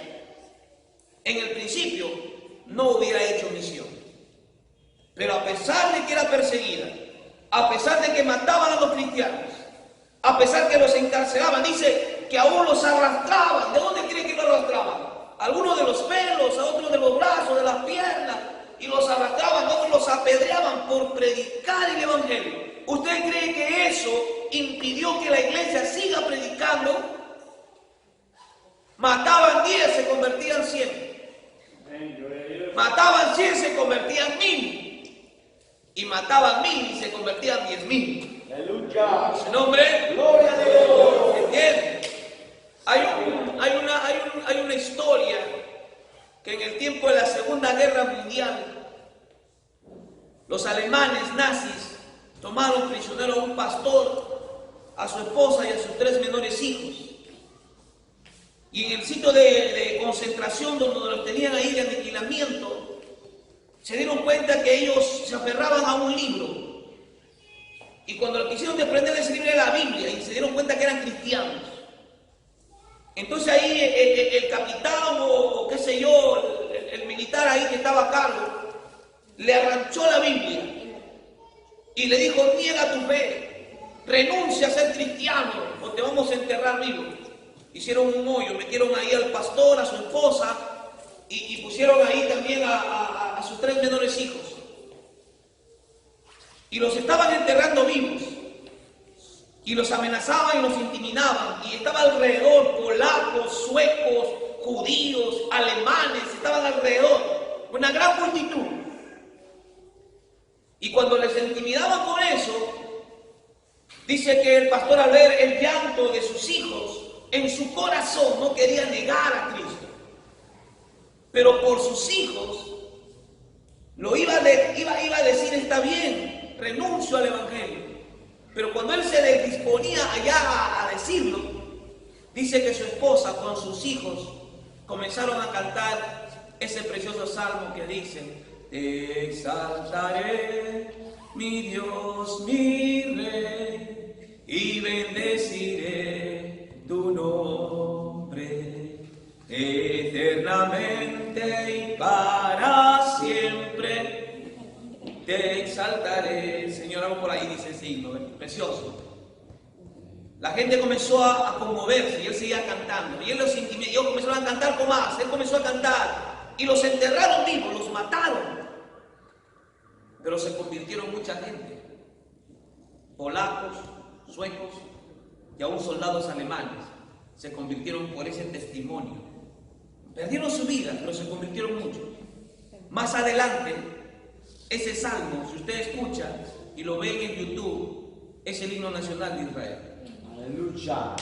en el principio, no hubiera hecho misión. Pero a pesar de que era perseguida, a pesar de que mataban a los cristianos, a pesar que los encarcelaban, dice que aún los arrastraban. ¿De dónde creen que los arrastraban? Algunos de los pelos, a otros de los brazos, de las piernas, y los arrastraban, otros los apedreaban por predicar el evangelio. ¿Usted cree que eso impidió que la iglesia siga predicando? Mataban 10, se convertían 100. Mataban 100, se convertían 1000. Y mataban 1000 y se convertían 10,000. Aleluya. Su nombre, Gloria a Dios. ¿entienden? Hay una historia que en el tiempo de la Segunda Guerra Mundial, los alemanes nazis tomaron prisionero a un pastor, a su esposa y a sus 3 menores hijos. Y en el sitio de concentración donde los tenían ahí de aniquilamiento, se dieron cuenta que ellos se aferraban a un libro. Y cuando lo quisieron desprender de ese libro de la Biblia y se dieron cuenta que eran cristianos, entonces ahí el capitán o qué sé yo, el militar ahí que estaba a cargo, le arranchó la Biblia y le dijo: niega tu fe, renuncia a ser cristiano o te vamos a enterrar vivo. Hicieron un hoyo, metieron ahí al pastor, a su esposa y pusieron ahí también a sus 3 menores hijos. Y los estaban enterrando vivos. Y los amenazaban y los intimidaban. Y estaba alrededor polacos, suecos, judíos, alemanes, estaban alrededor. Una gran multitud. Y cuando les intimidaban con eso, dice que el pastor, al ver el llanto de sus hijos, en su corazón no quería negar a Cristo. Pero por sus hijos lo iba a decir: está bien, renuncio al evangelio. Pero cuando él se le disponía allá a decirlo, dice que su esposa con sus hijos comenzaron a cantar ese precioso salmo que dice: te exaltaré, mi Dios, mi Rey, y bendeciré tu nombre eternamente y para siempre. Te exaltaré, Señor. Algo por ahí dice ese himno, precioso. La gente comenzó a conmoverse y él seguía cantando. Y él los intimidó, comenzaron a cantar con más. Él comenzó a cantar y los enterraron vivos, los mataron. Pero se convirtieron mucha gente: polacos, suecos y aún soldados alemanes. Se convirtieron por ese testimonio. Perdieron su vida, pero se convirtieron muchos. Más adelante, ese salmo, si usted escucha y lo ve en YouTube, es el himno nacional de Israel. Aleluya.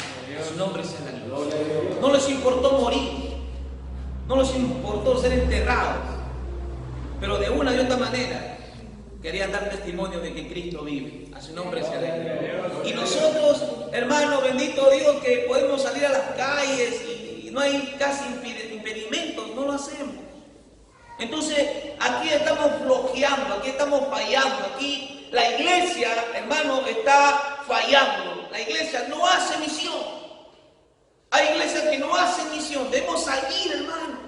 Su nombre sea la gloria. No les importó morir, no les importó ser enterrados, pero de una y otra manera querían dar testimonio de que Cristo vive. A su nombre sea la gloria. Y nosotros, hermano, bendito Dios, que podemos salir a las calles y no hay casi impedimentos, no lo hacemos. Entonces, aquí estamos bloqueando, aquí estamos fallando, aquí la iglesia, hermano, está fallando. La iglesia no hace misión. Hay iglesias que no hacen misión. Debemos salir, hermano.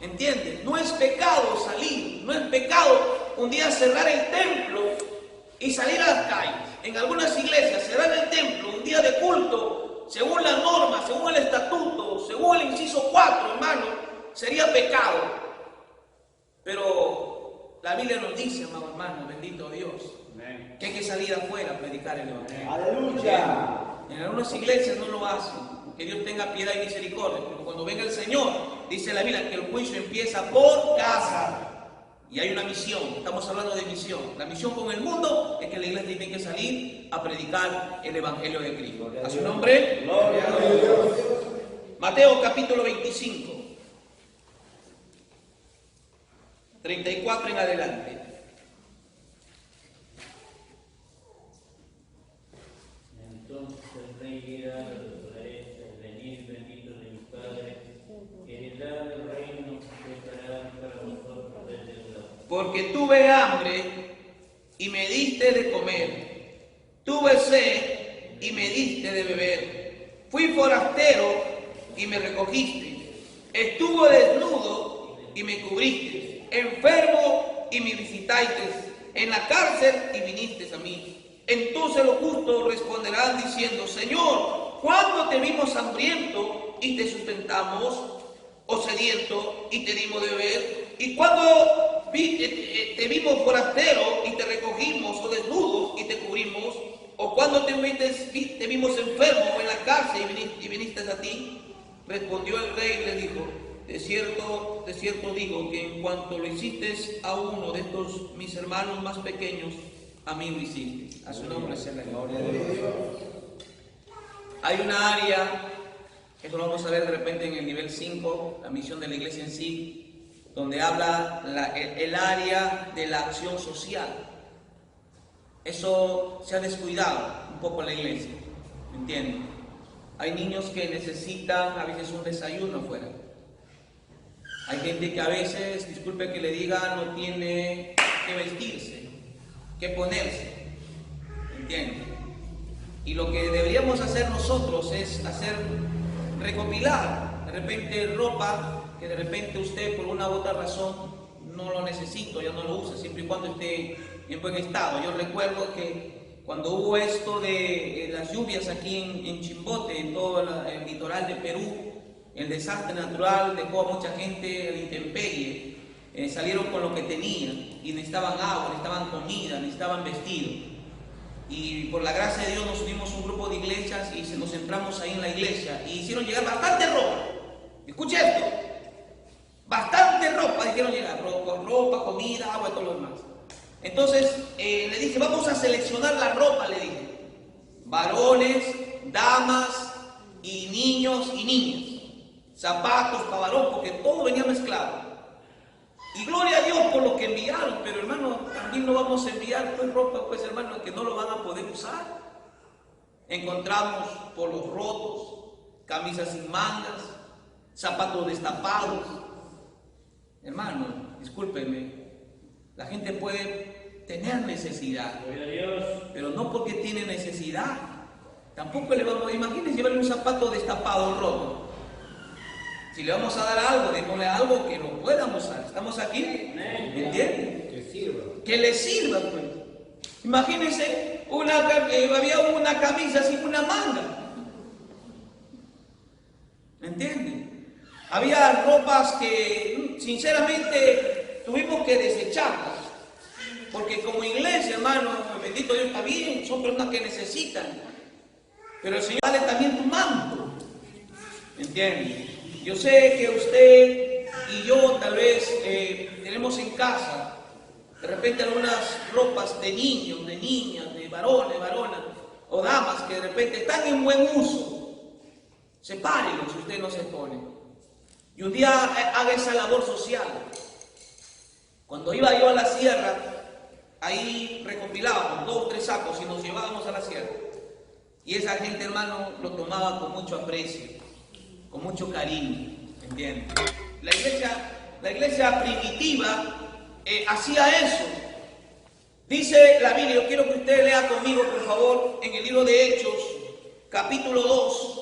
¿Entiendes? No es pecado salir, no es pecado un día cerrar el templo y salir a las calles. En algunas iglesias, cerrar el templo un día de culto, según la norma, según el estatuto, según el inciso 4, hermano, sería pecado. Pero la Biblia nos dice, amado hermano, bendito Dios, que hay que salir afuera a predicar el evangelio. Aleluya. En algunas iglesias no lo hacen. Que Dios tenga piedad y misericordia. Pero cuando venga el Señor, dice la Biblia que el juicio empieza por casa. Y hay una misión. Estamos hablando de misión. La misión con el mundo es que la iglesia tiene que salir a predicar el evangelio de Cristo. A su nombre. Gloria a Dios. Mateo capítulo 25. 34 en adelante. Entonces el rey dirá a los israelitas: venid, benditos de mi Padre, heredad del reino que preparará para vosotros desde el lado. Porque tuve hambre y me diste de comer, tuve sed y me diste de beber, fui forastero y me recogiste, estuve desnudo y me cubriste, enfermo y me visitaste, en la cárcel y vinisteis a mí. Entonces los justos responderán diciendo: Señor, ¿cuándo te vimos hambriento y te sustentamos, o sediento y te dimos de beber? ¿Y cuándo te vimos forastero y te recogimos, o desnudo y te cubrimos? ¿O cuándo te vimos enfermo en la cárcel y viniste a ti? Respondió el rey y le dijo: de cierto digo que en cuanto lo hiciste a uno de estos mis hermanos más pequeños, a mí lo hiciste. A su nombre sea la gloria de Dios. Hay una área, eso lo vamos a ver de repente en el nivel 5, la misión de la iglesia en sí, donde habla el área de la acción social. Eso se ha descuidado un poco en la iglesia, ¿me entienden? Hay niños que necesitan a veces un desayuno afuera. Hay gente que a veces, disculpe que le diga, no tiene que vestirse, que ponerse, ¿entiende? Y lo que deberíamos hacer nosotros es recopilar de repente ropa que de repente usted por una u otra razón no lo necesita, ya no lo usa, siempre y cuando esté en buen estado. Yo recuerdo que cuando hubo esto de las lluvias aquí en Chimbote, en todo el litoral de Perú, el desastre natural dejó a mucha gente a la intemperie, salieron con lo que tenían y necesitaban agua, necesitaban comida, necesitaban vestido. Y por la gracia de Dios nos unimos un grupo de iglesias y nos centramos ahí en la iglesia y hicieron llegar bastante ropa. Escuche esto, bastante ropa hicieron llegar, ropa, comida, agua y todo lo demás. Entonces le dije, vamos a seleccionar la ropa, le dije, varones, damas y niños y niñas, zapatos para varón, porque todo venía mezclado. Y gloria a Dios por lo que enviaron, pero hermano, también no vamos a enviar pues ropa, pues hermano, que no lo van a poder usar. Encontramos polos rotos, camisas sin mangas, zapatos destapados. Hermano, discúlpenme, la gente puede tener necesidad, pero no porque tiene necesidad. Tampoco le vamos a, imagínense llevarle un zapato destapado roto. Si le vamos a dar algo, démosle algo que lo puedan usar. Estamos aquí, ¿me entienden? Que sirva. Que le sirva, pues. Imagínense, había una camisa sin una manga. ¿Me entienden? Había ropas que, sinceramente, tuvimos que desecharlas. Porque como iglesia, hermano, bendito Dios, está bien, son personas que necesitan. Pero el Señor dale también tu manto. ¿Me entienden? Yo sé que usted y yo tal vez tenemos en casa de repente algunas ropas de niños, de niñas, de varones, varonas o damas que de repente están en buen uso. Sepárenlo si usted no se pone. Y un día haga esa labor social. Cuando iba yo a la sierra, ahí recopilábamos 2 o 3 sacos y nos llevábamos a la sierra. Y esa gente, hermano, lo tomaba con mucho aprecio, con mucho cariño, ¿entiendes? La iglesia primitiva hacía eso. Dice la Biblia, yo quiero que usted lea conmigo, por favor, en el libro de Hechos, capítulo 2.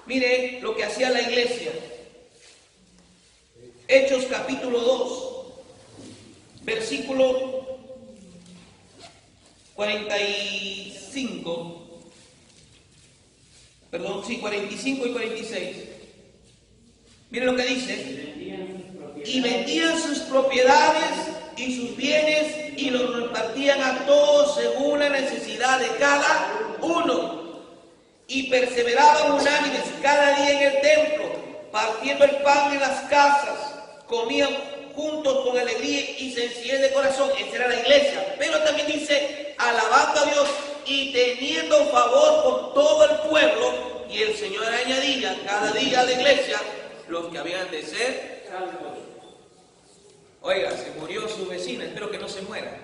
Mire lo que hacía la iglesia. Hechos, capítulo 2, versículo 45. Perdón, sí, 45 y 46. Miren lo que dice. Y vendían sus propiedades y sus bienes y los repartían a todos según la necesidad de cada uno. Y perseveraban unánimes cada día en el templo, partiendo el pan en las casas, comían juntos con alegría y sencillez de corazón. Esa era la iglesia. Pero también dice, alabando a Dios y teniendo favor con todo el pueblo. Y el Señor añadía cada día a la iglesia los que habían de ser salvos. Oiga, se murió su vecina, espero que no se muera.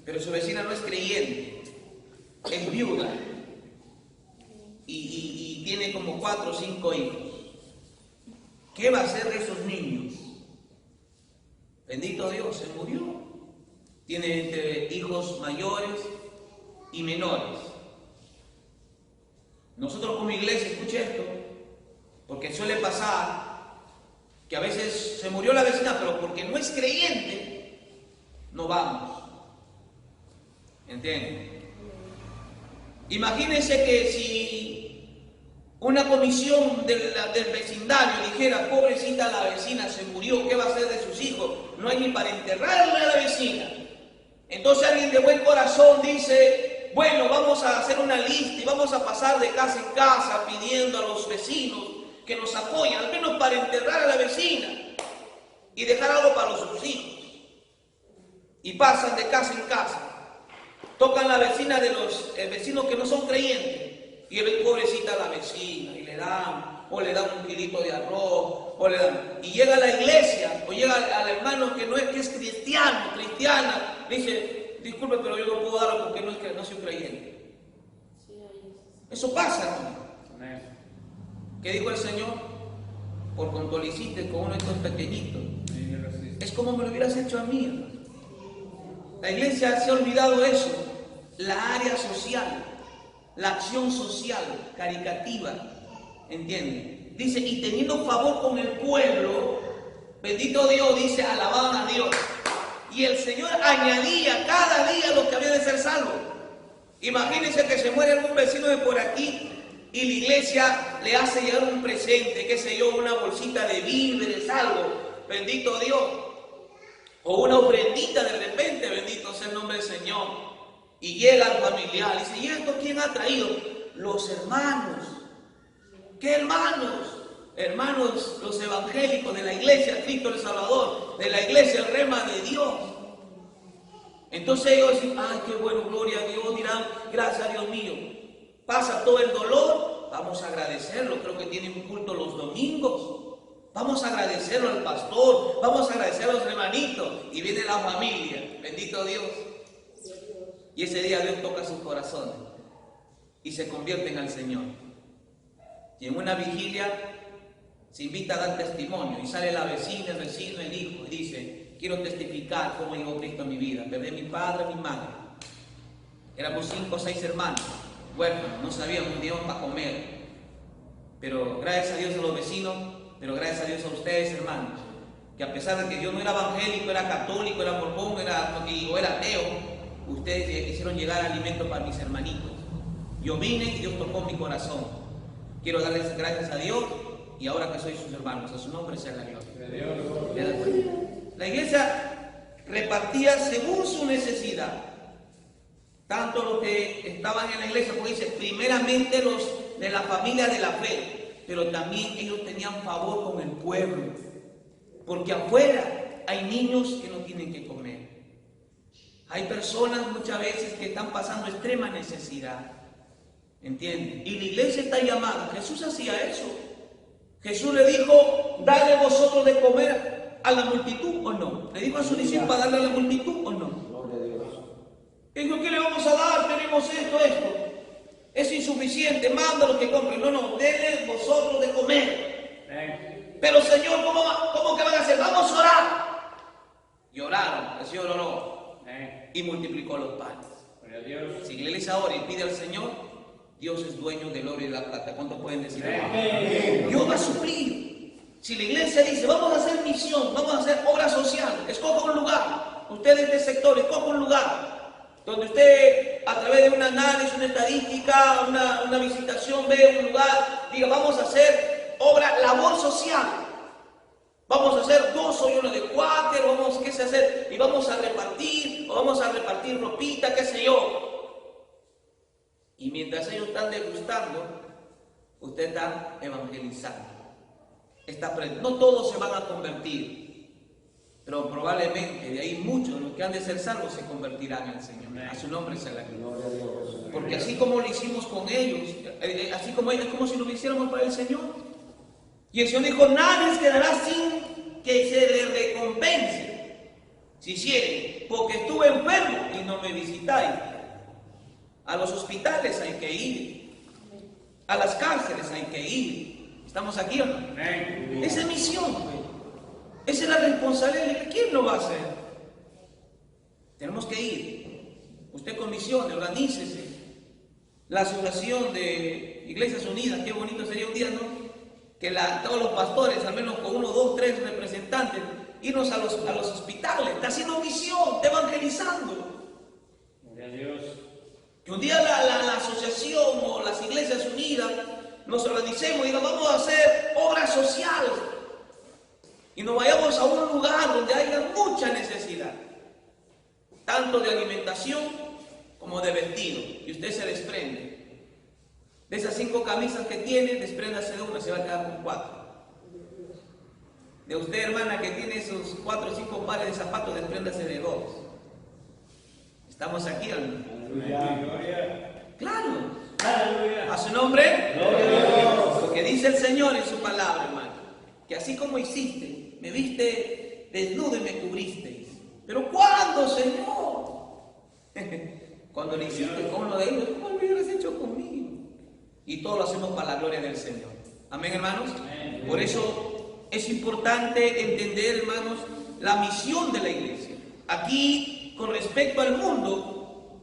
Pero su vecina no es creyente, es viuda. Y tiene como 4 o 5 hijos. ¿Qué va a hacer de esos niños? Bendito Dios, se murió. Tiene entre hijos mayores y menores. Nosotros como iglesia, escuche esto, porque suele pasar que a veces se murió la vecina, pero porque no es creyente, no vamos. ¿Entienden? Imagínense que si una comisión del vecindario dijera, pobrecita la vecina, se murió, ¿qué va a hacer de sus hijos? No hay ni para enterrarle a la vecina. Entonces alguien de buen corazón dice, bueno, vamos a hacer una lista y vamos a pasar de casa en casa pidiendo a los vecinos que nos apoyen, al menos para enterrar a la vecina y dejar algo para sus hijos. Y pasan de casa en casa, tocan la vecina de los vecinos que no son creyentes y él es pobrecita a la vecina y le dan un kilito de arroz, y llega a la iglesia o llega al hermano que es cristiano, cristiana, dice, disculpe, pero yo no puedo darlo porque no soy creyente. Eso pasa, ¿no? ¿Qué dijo el Señor? por cuanto lo hiciste con uno de estos pequeñitos. Y me resiste. Es como me lo hubieras hecho a mí, hermano. La iglesia se ha olvidado eso, la área social, la acción social, caricativa, ¿entienden? Dice, y teniendo favor con el pueblo, bendito Dios, dice, alababan a Dios. Y el Señor añadía cada día los que habían de ser salvos. Imagínense que se muere algún vecino de por aquí y la iglesia le hace llegar un presente, qué sé yo, una bolsita de víveres, algo, bendito Dios. O una ofrendita de repente, bendito sea el nombre del Señor. Y llega al familiar y dice, ¿y esto quién ha traído? Los hermanos. ¿Qué hermanos? Hermanos, los evangélicos de la iglesia Cristo el Salvador, de la iglesia el Rema de Dios. Entonces ellos dicen, ay, qué bueno, gloria a Dios, dirán, gracias a Dios mío. Pasa todo el dolor, vamos a agradecerlo, creo que tienen un culto los domingos. Vamos a agradecerlo al pastor, vamos a agradecer a los hermanitos. Y viene la familia, bendito Dios. Y ese día Dios toca sus corazones y se convierten al Señor. Y en una vigilia se invita a dar testimonio y sale la vecina, el vecino, el hijo y dice, quiero testificar cómo llegó Cristo a mi vida. Perdí a mi padre, a mi madre. Éramos 5 o 6 hermanos, huérfanos, no sabíamos un día para comer. Pero gracias a Dios a los vecinos, pero gracias a Dios a ustedes, hermanos, que a pesar de que yo no era evangélico, era católico, era mormón, o era ateo, ustedes hicieron llegar alimento para mis hermanitos. Yo vine y Dios tocó mi corazón. Quiero darles gracias a Dios y ahora que soy sus hermanos, a su nombre sea la gloria. La iglesia repartía según su necesidad. Tanto los que estaban en la iglesia, como dice, primeramente los de la familia de la fe, pero también ellos tenían favor con el pueblo, porque afuera hay niños que no tienen que comer. Hay personas muchas veces que están pasando extrema necesidad, ¿entienden? Y la iglesia está llamada. Jesús hacía eso. Jesús le dijo, dale vosotros de comer a la multitud o no. Le dijo a sus discípulos para darle a la multitud o no. Dijo, ¿qué le vamos a dar? Tenemos esto. Es insuficiente, manda lo que compren. No, denle vosotros de comer. Pero Señor, ¿cómo que van a hacer? Vamos a orar. Y oraron, el Señor oró y multiplicó los panes. Si la iglesia ora y pide al Señor, Dios es dueño del oro y de la plata. ¿Cuántos pueden decir? Dios va a suplir. Si la iglesia dice, vamos a hacer misión, vamos a hacer obra social, escoja un lugar. Usted de este sector, escoja un lugar donde usted, a través de un análisis, una estadística, una visitación, ve un lugar, diga, vamos a hacer obra, labor social. Vamos a hacer 2 hoyos de cuáter, ¿qué se hacer? Y vamos a repartir, o vamos a repartir ropita, qué sé yo. Y mientras ellos están degustando, usted está evangelizando. No todos se van a convertir, pero probablemente de ahí muchos de los que han de ser salvos se convertirán al Señor. A su nombre sea la gloria. Porque así como lo hicimos con ellos, así como ellos, es como si lo hiciéramos para el Señor. Y el Señor dijo, nadie quedará sin que se le recompense. Si hicieren, porque estuve enfermo y no me visitáis. A los hospitales hay que ir. A las cárceles hay que ir. ¿Estamos aquí o no? Esa es misión, pues. Esa es la responsabilidad. ¿Quién lo va a hacer? Tenemos que ir. Usted comisione, organícese. La asociación de Iglesias Unidas, qué bonito sería un día, ¿no? Que todos los pastores, al menos con 1, 2, 3 representantes, irnos a los hospitales. Está haciendo misión, está evangelizando. Dios. Que un día la asociación o las Iglesias Unidas nos organicemos y digamos, vamos a hacer obras sociales. Y nos vayamos a un lugar donde haya mucha necesidad, tanto de alimentación como de vestido. Y usted se desprende. De esas 5 camisas que tiene, despréndase de una, se va a quedar con 4. De usted, hermana, que tiene esos 4 o 5 pares de zapatos, despréndase de 2. ¿Estamos aquí, hermano? Claro. Aleluya. ¿A su nombre? Gloria. Lo que dice el Señor en su palabra, hermano. Que así como hiciste, me viste desnudo y me cubristeis. ¿Pero cuándo, Señor? Cuando lo hiciste con lo de ellos, ¿cómo lo hubieras hecho conmigo? Y todo lo hacemos para la gloria del Señor. Amén, hermanos. Por eso es importante entender, hermanos, la misión de la iglesia. Aquí, con respecto al mundo,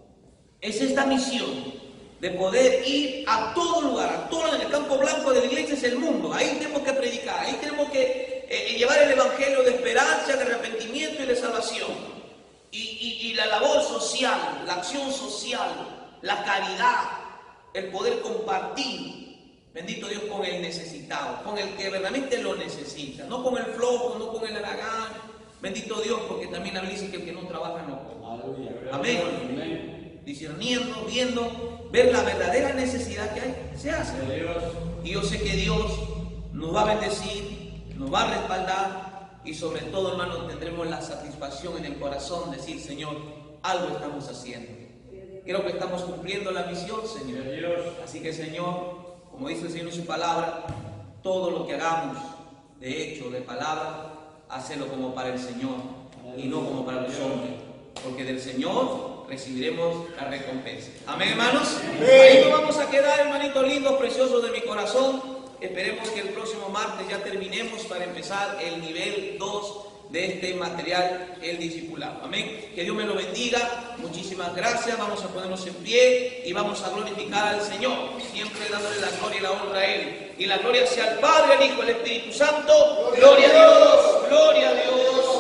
es esta misión de poder ir a todo lugar, a todo el campo blanco de la iglesia es el mundo. Ahí tenemos que predicar, ahí tenemos que llevar el evangelio de esperanza, de arrepentimiento y de salvación. Y la labor social, la acción social, la caridad, el poder compartir, bendito Dios, con el necesitado, con el que verdaderamente lo necesita, no con el flojo, no con el haragán, bendito Dios, porque también la Biblia dice que el que no trabaja no come. Aleluya. Amén. Amén. Discerniendo, viendo, ver la verdadera necesidad que hay, se hace. De Dios. Y yo sé que Dios nos va a bendecir, nos va a respaldar y sobre todo, hermanos, tendremos la satisfacción en el corazón de decir, Señor, algo estamos haciendo. Creo que estamos cumpliendo la misión, Señor. De Dios. Así que, Señor, como dice el Señor en su palabra, todo lo que hagamos, de hecho, de palabra, hacerlo como para el Señor y no como para los hombres, porque del Señor recibiremos la recompensa. Amén, hermanos. Ahí nos vamos a quedar, hermanitos lindos, preciosos de mi corazón. Esperemos que el próximo martes ya terminemos para empezar el nivel 2 de este material, el discipulado. Amén. Que Dios me lo bendiga. Muchísimas gracias. Vamos a ponernos en pie y vamos a glorificar al Señor, siempre dándole la gloria y la honra a Él. Y la gloria sea al Padre, al Hijo, al Espíritu Santo. Gloria a Dios. Gloria a Dios.